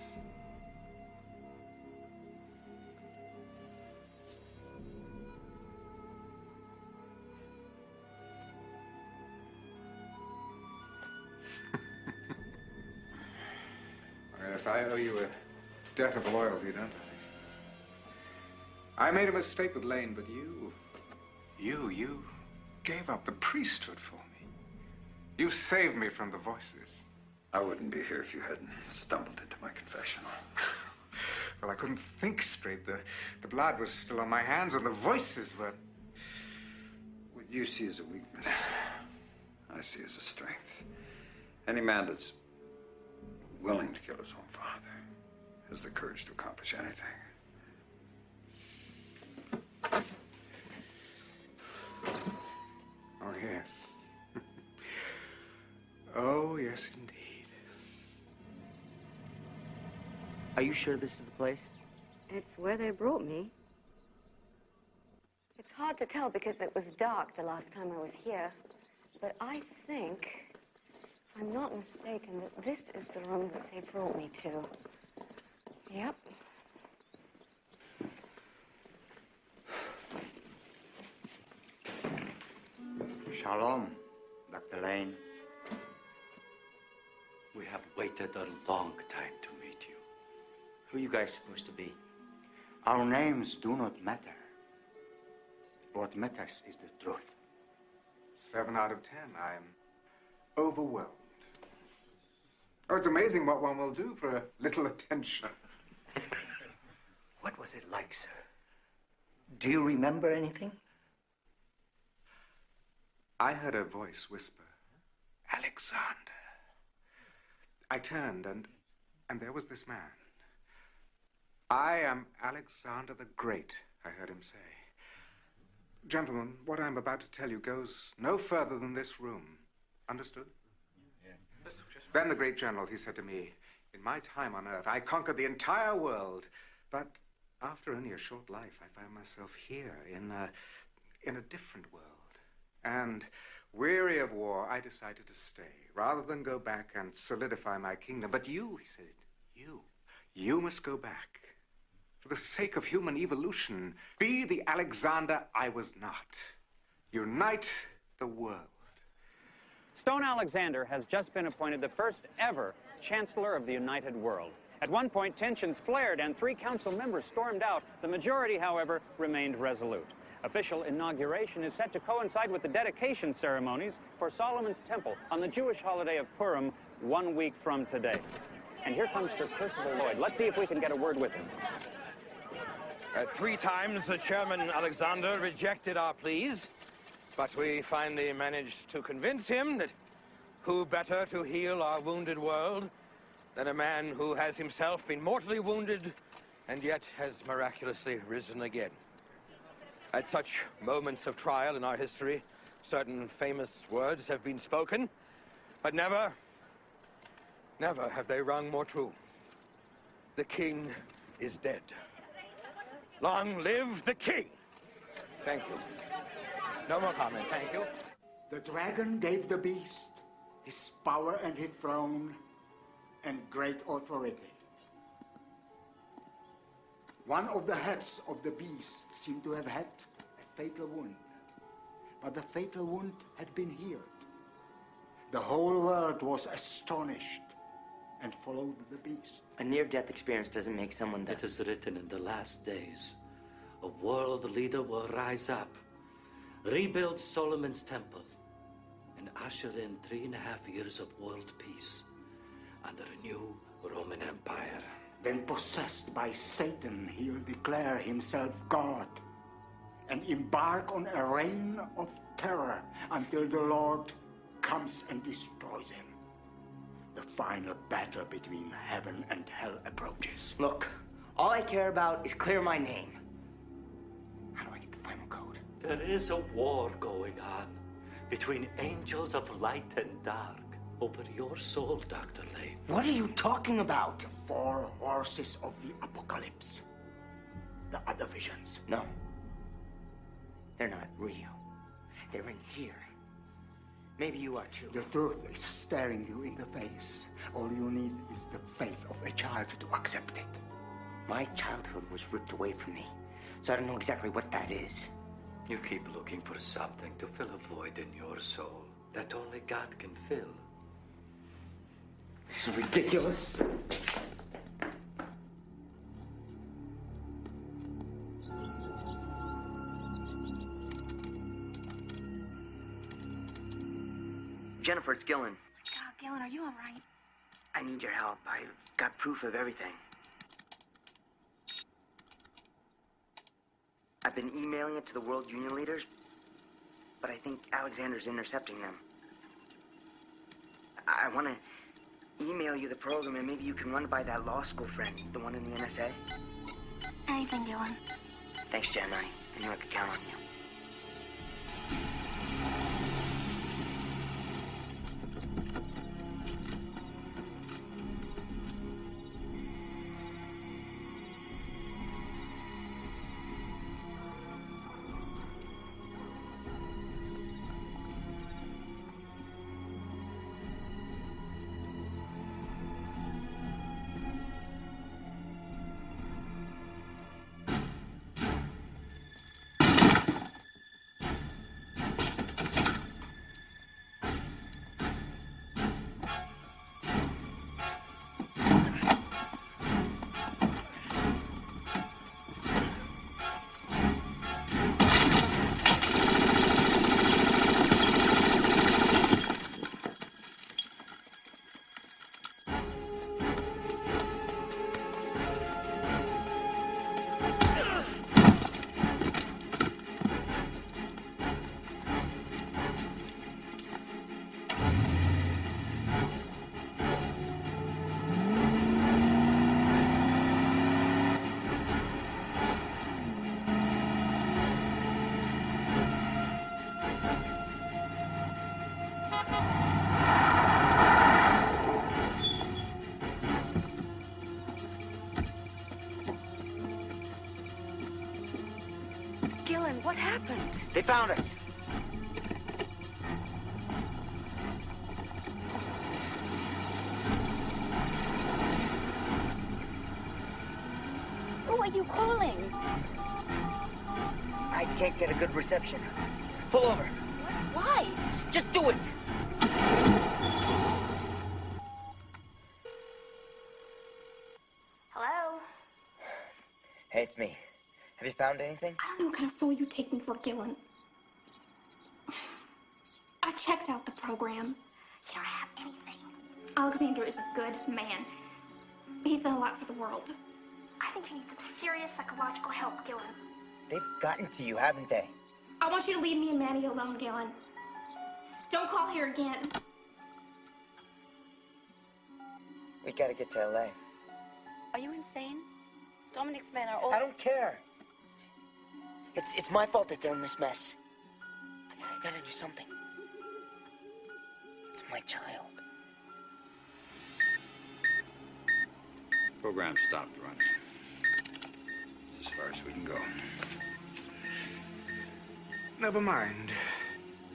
Yes, I owe you a debt of loyalty, don't I? I made a mistake with Lane, but you gave up the priesthood for me. You saved me from the voices. I wouldn't be here if you hadn't stumbled into my confessional. Well, I couldn't think straight. The blood was still on my hands, and the voices were... What you see as a weakness, I see as a strength. Any man that's willing to kill his own father has the courage to accomplish anything. Oh, yes. Oh, yes, indeed. Are you sure this is the place? It's where they brought me. It's hard to tell because it was dark the last time I was here. But I think, if I'm not mistaken, that this is the room that they brought me to. Yep. Shalom, Dr. Lane. We have waited a long time to meet you. Who are you guys supposed to be? Our names do not matter. What matters is the truth. 7 out of 10. I'm overwhelmed. Oh, it's amazing what one will do for a little attention. What was it like, sir? Do you remember anything? I heard a voice whisper, Alexander. I turned, and there was this man. I am Alexander the Great, I heard him say. Gentlemen, what I'm about to tell you goes no further than this room. Understood? Yeah. Then the great general, he said to me, in my time on Earth, I conquered the entire world. But after only a short life, I found myself here in a different world. And weary of war, I decided to stay, rather than go back and solidify my kingdom. But you, he said, you must go back. For the sake of human evolution, be the Alexander I was not. Unite the world. Stone Alexander has just been appointed the first ever Chancellor of the United World. At one point, tensions flared and 3 council members stormed out. The majority, however, remained resolute. Official inauguration is set to coincide with the dedication ceremonies for Solomon's Temple on the Jewish holiday of Purim 1 week from today. And here comes Sir Percival Lloyd. Let's see if we can get a word with him. 3 times the Chairman Alexander rejected our pleas, but we finally managed to convince him that who better to heal our wounded world than a man who has himself been mortally wounded and yet has miraculously risen again. At such moments of trial in our history, certain famous words have been spoken, but never have they rung more true. The king is dead. Long live the king! Thank you. No more comment, thank you. The dragon gave the beast his power and his throne and great authority. One of the heads of the beast seemed to have had a fatal wound, but the fatal wound had been healed. The whole world was astonished and followed the beast. A near-death experience doesn't make someone It is written in the last days, a world leader will rise up, rebuild Solomon's Temple, and usher in 3.5 years of world peace under a new Roman Empire. Then, possessed by Satan, he'll declare himself God and embark on a reign of terror until the Lord comes and destroys him. The final battle between heaven and hell approaches. Look, all I care about is clear my name. How do I get the final code? There is a war going on between angels of light and dark over your soul, Dr. Lane. What are you talking about? The 4 horses of the apocalypse. The other visions. No. They're not real. They're in here. Maybe you are too. The truth is staring you in the face. All you need is the faith of a child to accept it. My childhood was ripped away from me, so I don't know exactly what that is. You keep looking for something to fill a void in your soul that only God can fill. This is ridiculous. Jennifer, it's Gillen. God, Gillen, are you all right? I need your help. I've got proof of everything. I've been emailing it to the World Union leaders, but I think Alexander's intercepting them. I want to email you the program, and maybe you can run by that law school friend, the one in the NSA. Anything, Gillen. Thanks, Jen. I knew I could count on you. What happened? They found us. Who are you calling? I can't get a good reception. Pull over. Why? Just do it. Hello? Hey, it's me. Have you found anything? I don't know what kind of fool you take me for, Gillen. I checked out the program. You don't have anything. Alexander is a good man. He's done a lot for the world. I think you need some serious psychological help, Gillen. They've gotten to you, haven't they? I want you to leave me and Maddie alone, Gillen. Don't call here again. We gotta get to LA. Are you insane? Dominic's men are all... I don't care. It's my fault that they're in this mess. I gotta do something. It's my child. Program stopped running. As far as we can go. Never mind.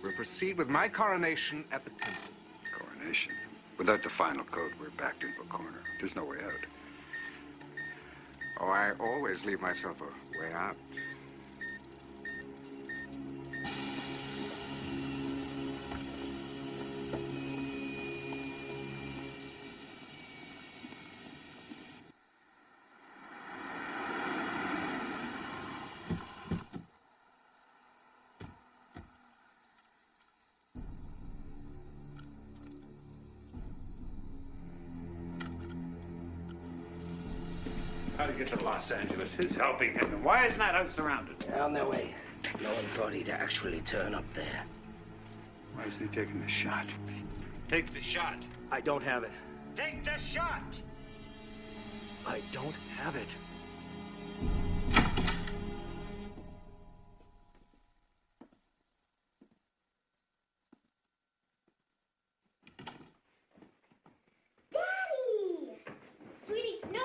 We'll proceed with my coronation at the temple. Coronation? Without the final code, we're backed into a corner. There's no way out. Oh, I always leave myself a way out. How to get to Los Angeles? Who's helping him? And why isn't that house surrounded? They're on their way. No one thought he'd actually turn up there. Why isn't he taking the shot? Take the shot. I don't have it. Take the shot! I don't have it. Sweetie, no.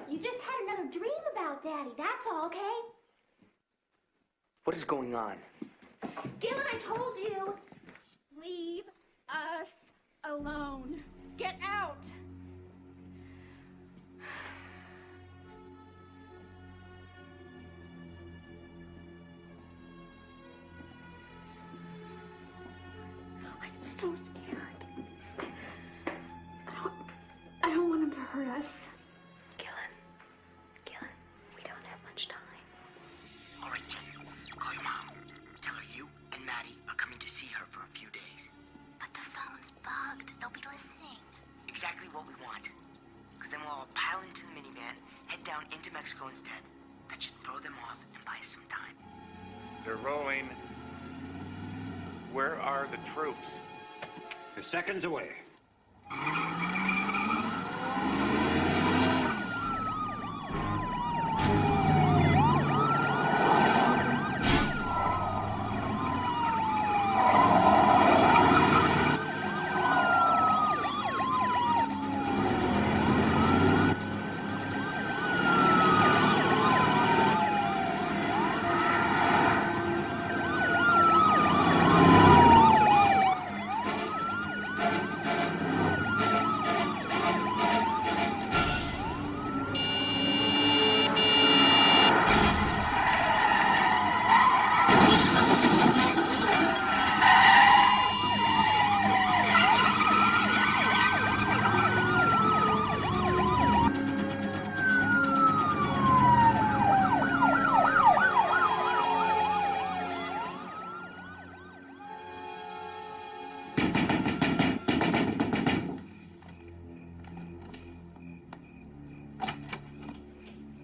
You just had another dream about Daddy. That's all, okay? What is going on? Gillen, I told you. Leave us alone. Get out. I'm so scared. hurt us. Gillen, we don't have much time. All right, Jen. Call your mom. Tell her you and Maddie are coming to see her for a few days. But the phone's bugged. They'll be listening. Exactly what we want. Because then we'll all pile into the minivan, head down into Mexico instead. That should throw them off and buy us some time. They're rolling. Where are the troops? They're seconds away.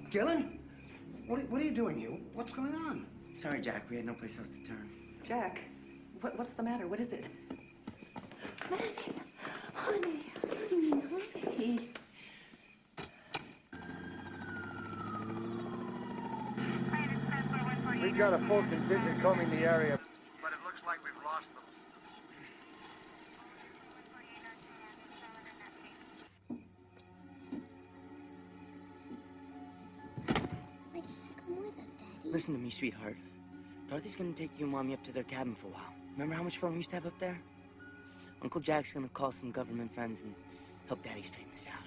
Gillen? What are you doing here? What's going on? Sorry, Jack. We had no place else to turn. Jack, what's the matter? What is it? Honey. We've got a full contingent combing the area, but it looks like we've lost them. Come with us, Daddy. Listen to me, sweetheart. Dorothy's gonna take you and Mommy up to their cabin for a while. Remember how much fun we used to have up there? Uncle Jack's gonna call some government friends and help Daddy straighten this out.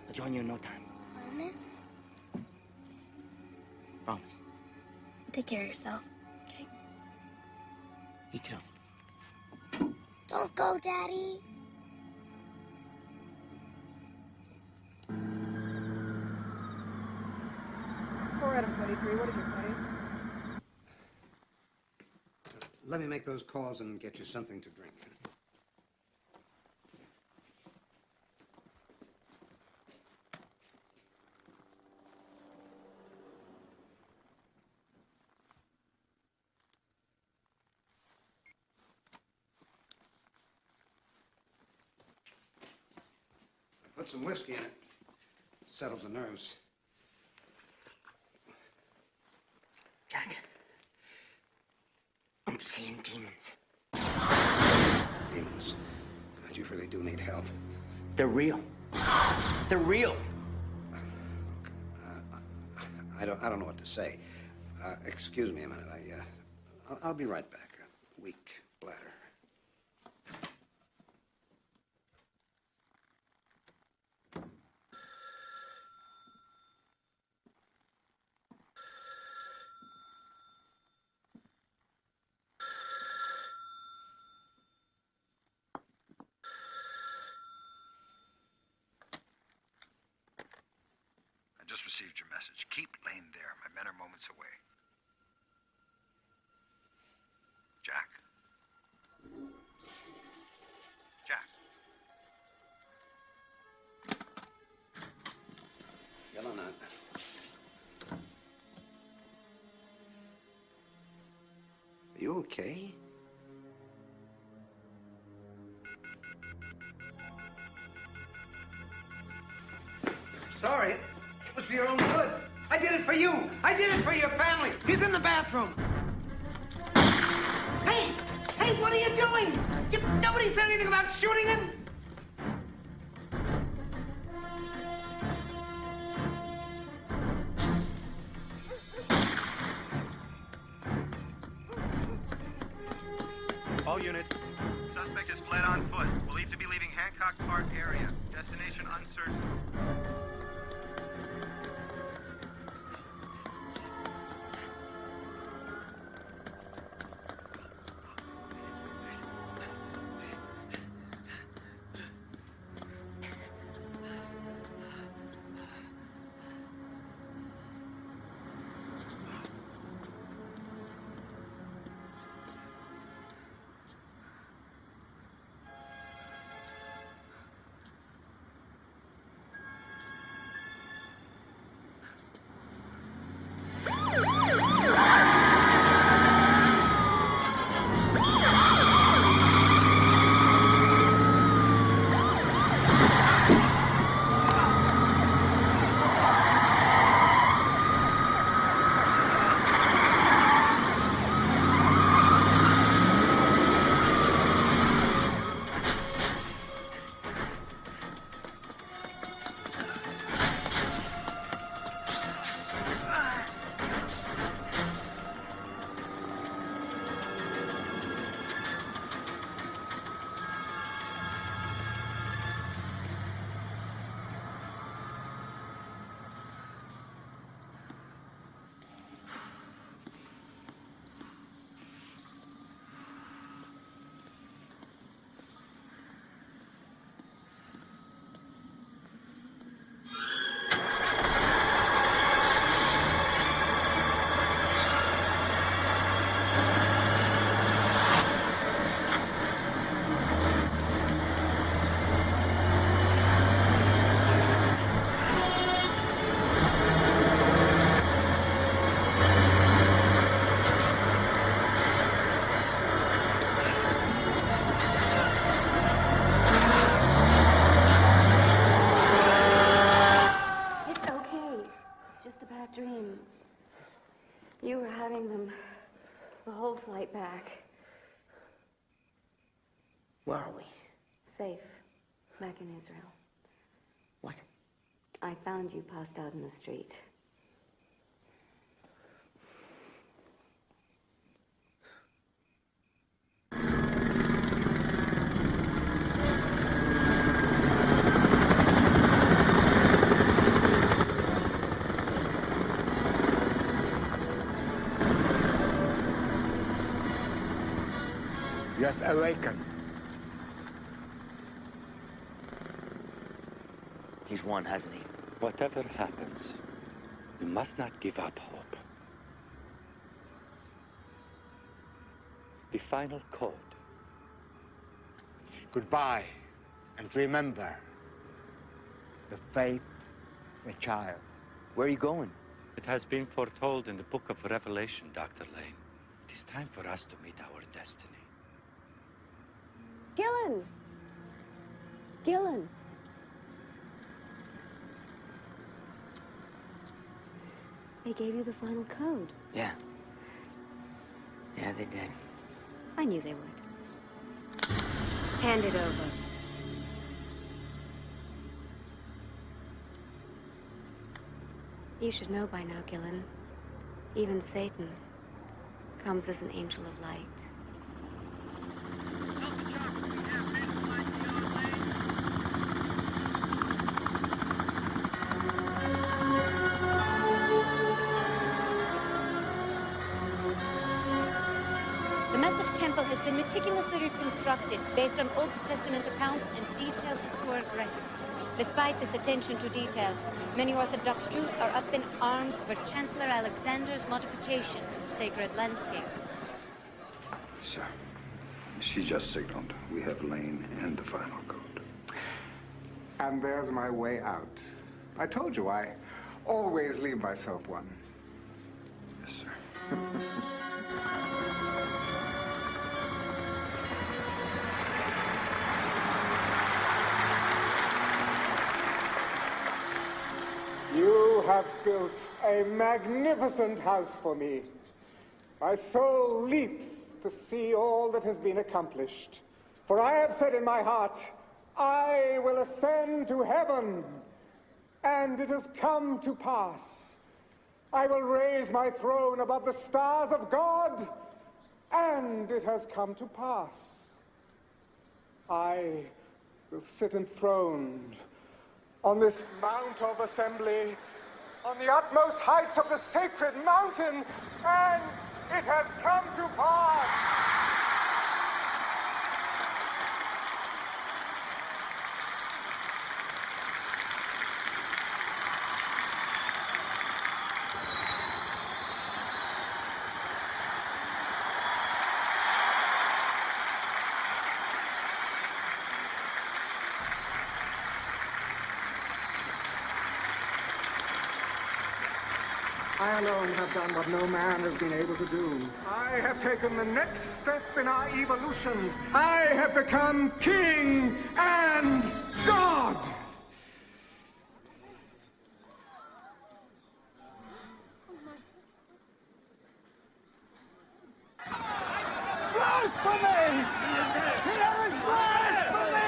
I'll join you in no time. Promise? Promise. Take care of yourself, okay? You too. Don't go, Daddy. Poor Adam 23, what is your pay? Let me make those calls and get you something to drink. Put some whiskey in it. Settles the nerves. Jack. I'm seeing demons. Demons. God, you really do need help. They're real. They're real. I don't know what to say. Excuse me a minute. I'll be right back. A weak bladder. I just received your message. Keep Lane there. My men are moments away. Jack. Jack. Gillen, are you okay? I'm sorry. It was for your own good. I did it for you. I did it for your family. He's in the bathroom. Hey! Hey, what are you doing? Nobody said anything about shooting him? All units. Suspect is fled on foot. Believed to be leaving Hancock Park area. Destination uncertain. Where are we? Safe. Back in Israel. What? I found you passed out in the street. You have awakened. He's won, hasn't he? Whatever happens, we must not give up hope. The final code. Goodbye, and remember the faith of a child. Where are you going? It has been foretold in the book of Revelation, Dr. Lane. It is time for us to meet our destiny. Gillen! Gillen! They gave you the final code. Yeah. Yeah, they did. I knew they would. Hand it over. You should know by now, Gillen. Even Satan comes as an angel of light. The massive temple has been meticulously reconstructed based on Old Testament accounts and detailed historic records. Despite this attention to detail, many Orthodox Jews are up in arms over Chancellor Alexander's modification to the sacred landscape. Sir, she just signaled. We have Lane and the final code. And there's my way out. I told you I always leave myself one. Yes, sir. You have built a magnificent house for me. My soul leaps to see all that has been accomplished. For I have said in my heart, I will ascend to heaven, and it has come to pass. I will raise my throne above the stars of God, and it has come to pass. I will sit enthroned on this Mount of Assembly, on the utmost heights of the sacred mountain, and it has come to pass. I alone have done what no man has been able to do. I have taken the next step in our evolution. I have become king and God! Blasphemy! There is blasphemy!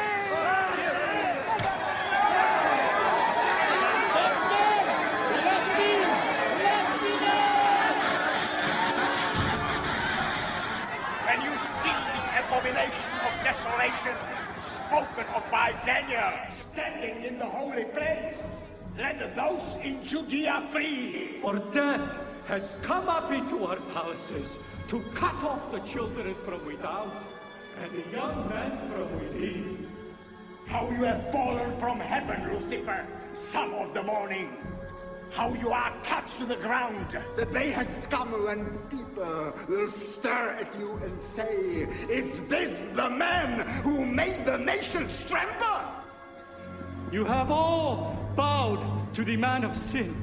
When you see the abomination of desolation spoken of by Daniel standing in the holy place, let those in Judea flee. For death has come up into our palaces to cut off the children from without and the young men from within. How you have fallen from heaven, Lucifer, son of the morning. How you are cut to the ground. The day has come when people will stare at you and say, Is this the man who made the nations tremble? You have all bowed to the man of sin.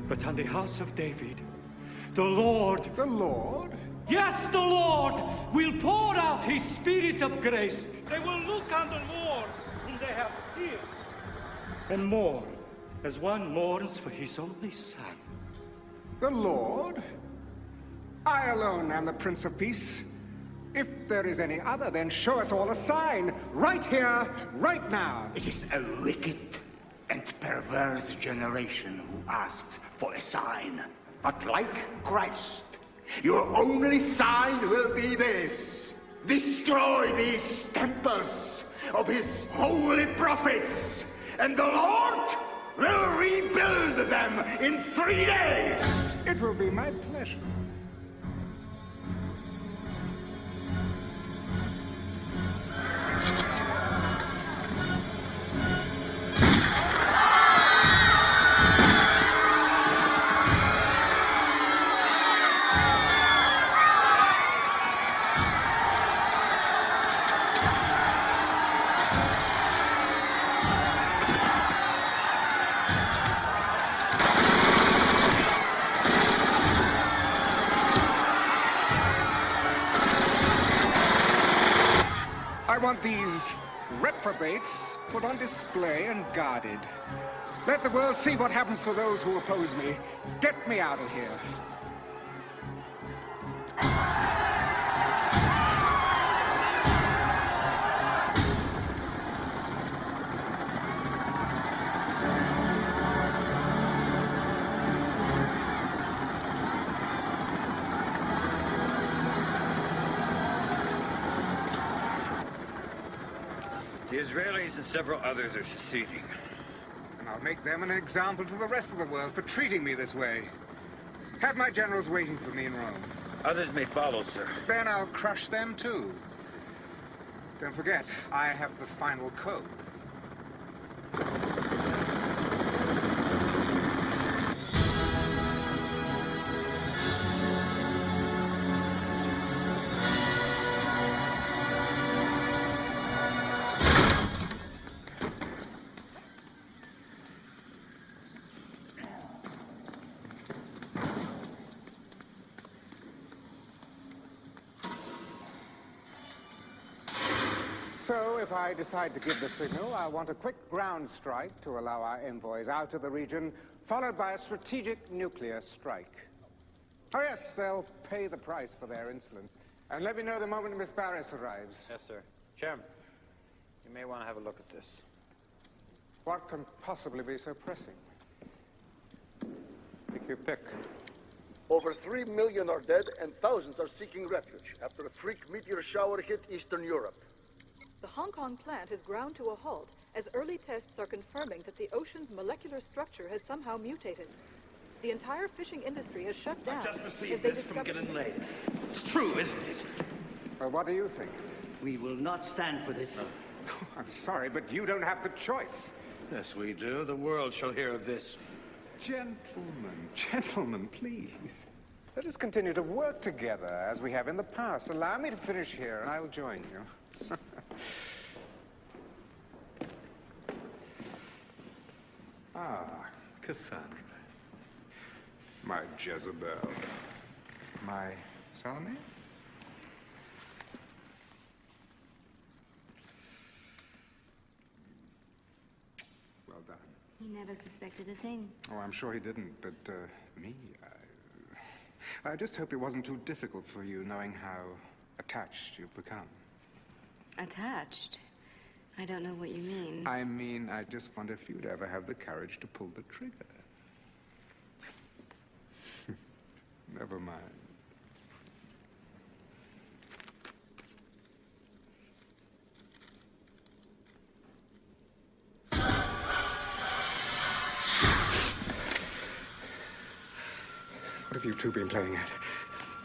But on the house of David, the Lord... The Lord? Yes, the Lord will pour out his spirit of grace. They will look on the Lord whom they have pierced, and mourn as one mourns for his only son. The Lord? I alone am the Prince of Peace. If there is any other, then show us all a sign. Right here, right now. It is a wicked and perverse generation who asks for a sign. But like Christ, your only sign will be this. Destroy these temples of his holy prophets, and the Lord will rebuild them in 3 days. It will be my pleasure. I want these reprobates put on display and guarded. Let the world see what happens to those who oppose me. Get me out of here. The Israelis and several others are seceding. And I'll make them an example to the rest of the world for treating me this way. Have my generals waiting for me in Rome. Others may follow, sir. Then I'll crush them too. Don't forget, I have the final code. So, if I decide to give the signal, I want a quick ground strike to allow our envoys out of the region, followed by a strategic nuclear strike. Oh yes, they'll pay the price for their insolence. And let me know the moment Miss Barris arrives. Yes, sir. Chairman, you may want to have a look at this. What can possibly be so pressing? Pick your pick. Over 3 million are dead and thousands are seeking refuge after a freak meteor shower hit Eastern Europe. The Hong Kong plant has ground to a halt as early tests are confirming that the ocean's molecular structure has somehow mutated. The entire fishing industry has shut down. I just received this from Gillen Lane. It's true, isn't it? Well, what do you think? We will not stand for this. I'm sorry, but you don't have the choice. Yes, we do. The world shall hear of this. Gentlemen, please. Let us continue to work together as we have in the past. Allow me to finish here, and I'll join you. Cassandra. My Jezebel. My Salome? Well done. He never suspected a thing. Oh, I'm sure he didn't, but me, I just hope it wasn't too difficult for you knowing how attached you've become. Attached? I don't know what you mean. I mean, I just wonder if you'd ever have the courage to pull the trigger. Never mind. What have you two been playing at?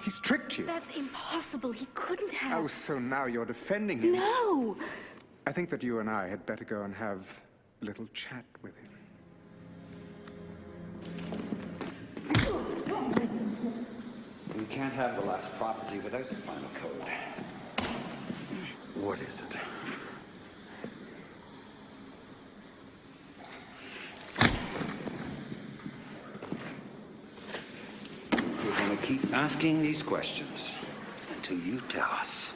He's tricked you. That's impossible. He couldn't have. Oh, so now you're defending him. No! I think that you and I had better go and have a little chat with him. We can't have the last prophecy without the final code. What is it? We're going to keep asking these questions until you tell us.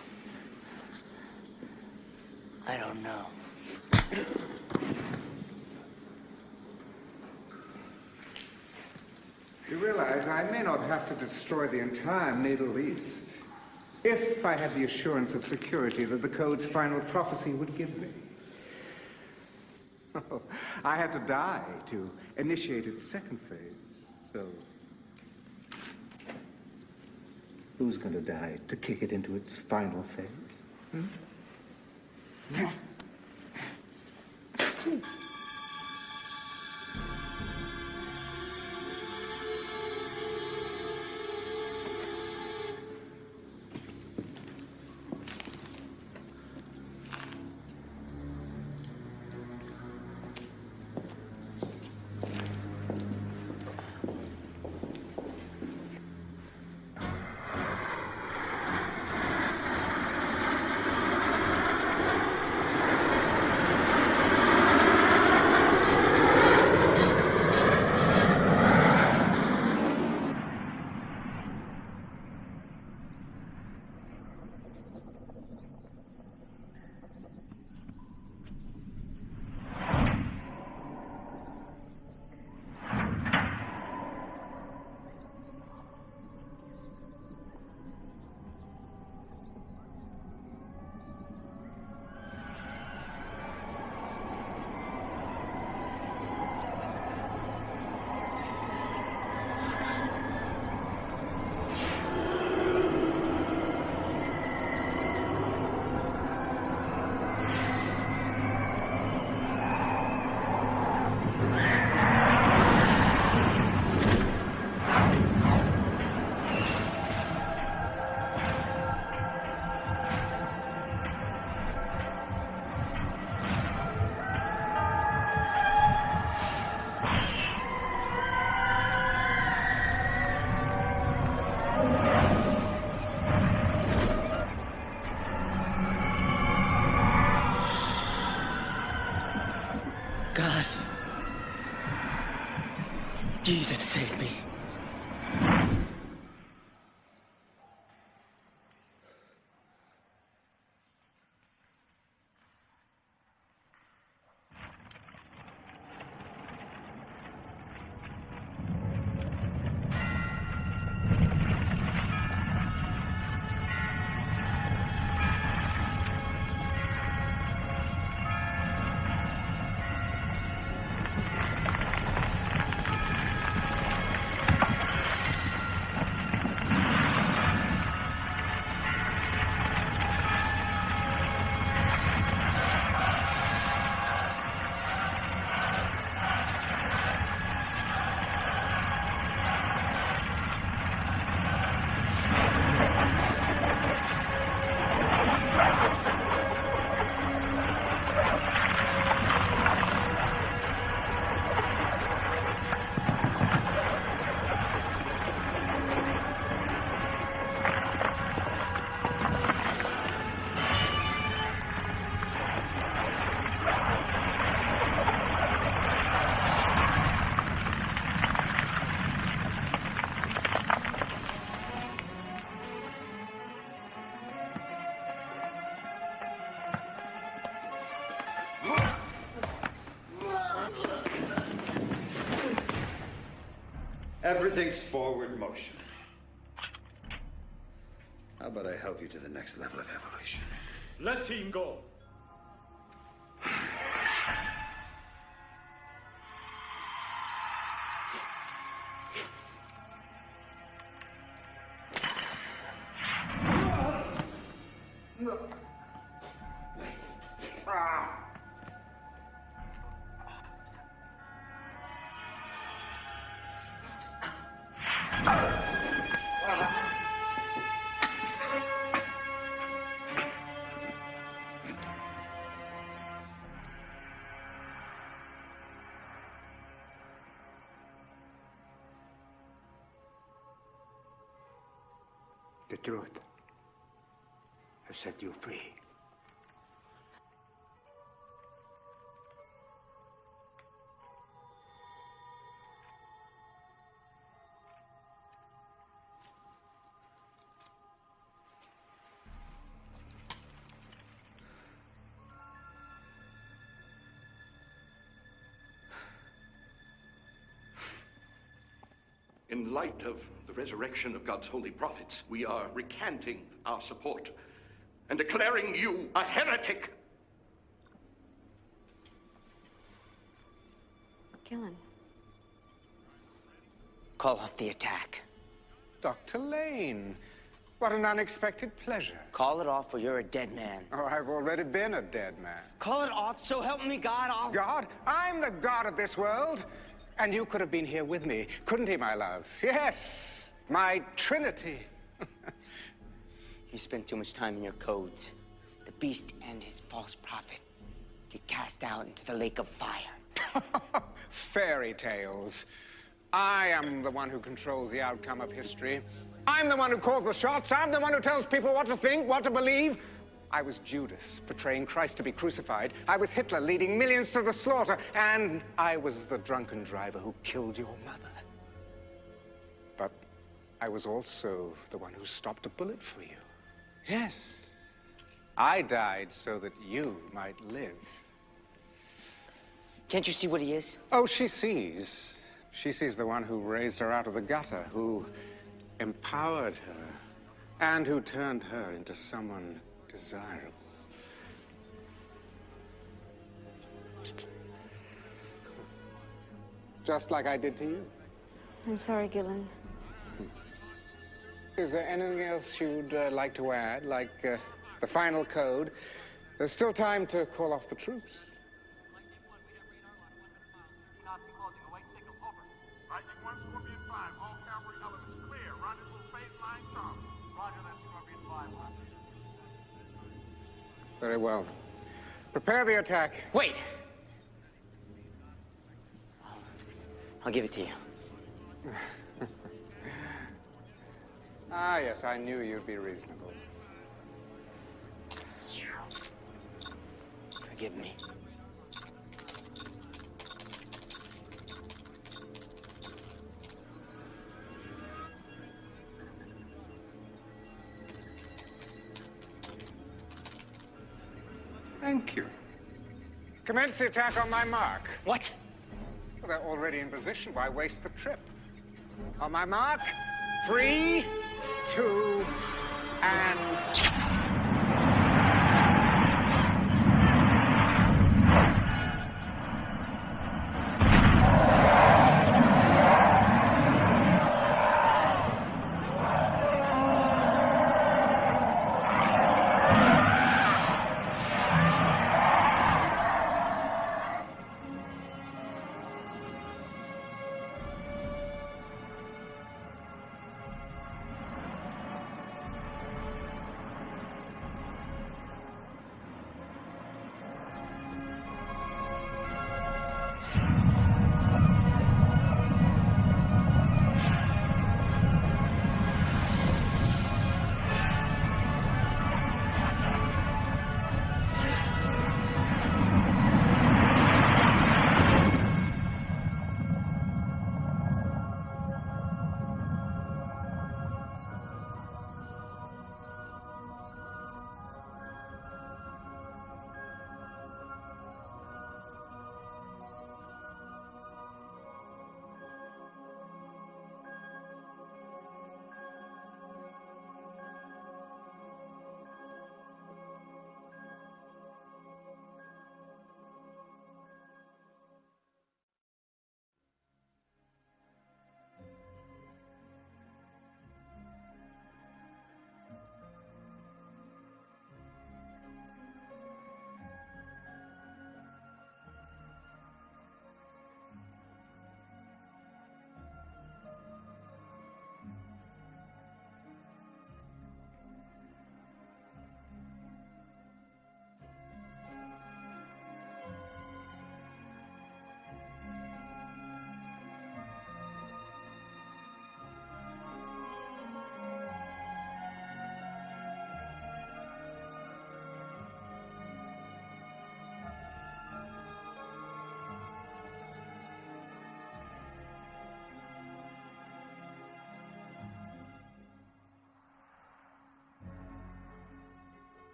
I don't know. You realize I may not have to destroy the entire Middle East. if I had the assurance of security that the code's final prophecy would give me. Oh, I had to die to initiate its second phase, so who's going to die to kick it into its final phase? Hmm? Jesus save me. Everything's forward motion. How about I help you to the next level of evolution? Let him go. The truth has set you free. In light of the resurrection of God's holy prophets, we are recanting our support and declaring you a heretic. Gillen. Call off the attack. Dr. Lane, what an unexpected pleasure. Call it off or you're a dead man. Oh, I've already been a dead man. Call it off, so help me God, I'll... God? I'm the God of this world. And you could have been here with me, couldn't he, my love? Yes, my Trinity. You spend too much time in your codes. The beast and his false prophet get cast out into the lake of fire. Fairy tales. I am the one who controls the outcome of history. I'm the one who calls the shots. I'm the one who tells people what to think, what to believe. I was Judas, betraying Christ to be crucified. I was Hitler, leading millions to the slaughter. And I was the drunken driver who killed your mother. But I was also the one who stopped a bullet for you. Yes. I died so that you might live. Can't you see what he is? Oh, she sees. She sees the one who raised her out of the gutter, who empowered her, and who turned her into someone desirable. Just like I did to you. I'm sorry, Gillen. Is there anything else you'd like to add, like the final code? There's still time to call off the troops. Very well. Prepare the attack. Wait! I'll give it to you. Ah, yes, I knew you'd be reasonable. Forgive me. Thank you. Commence the attack on my mark. What? Well, they're already in position. Why waste the trip? On my mark, 3, 2, and...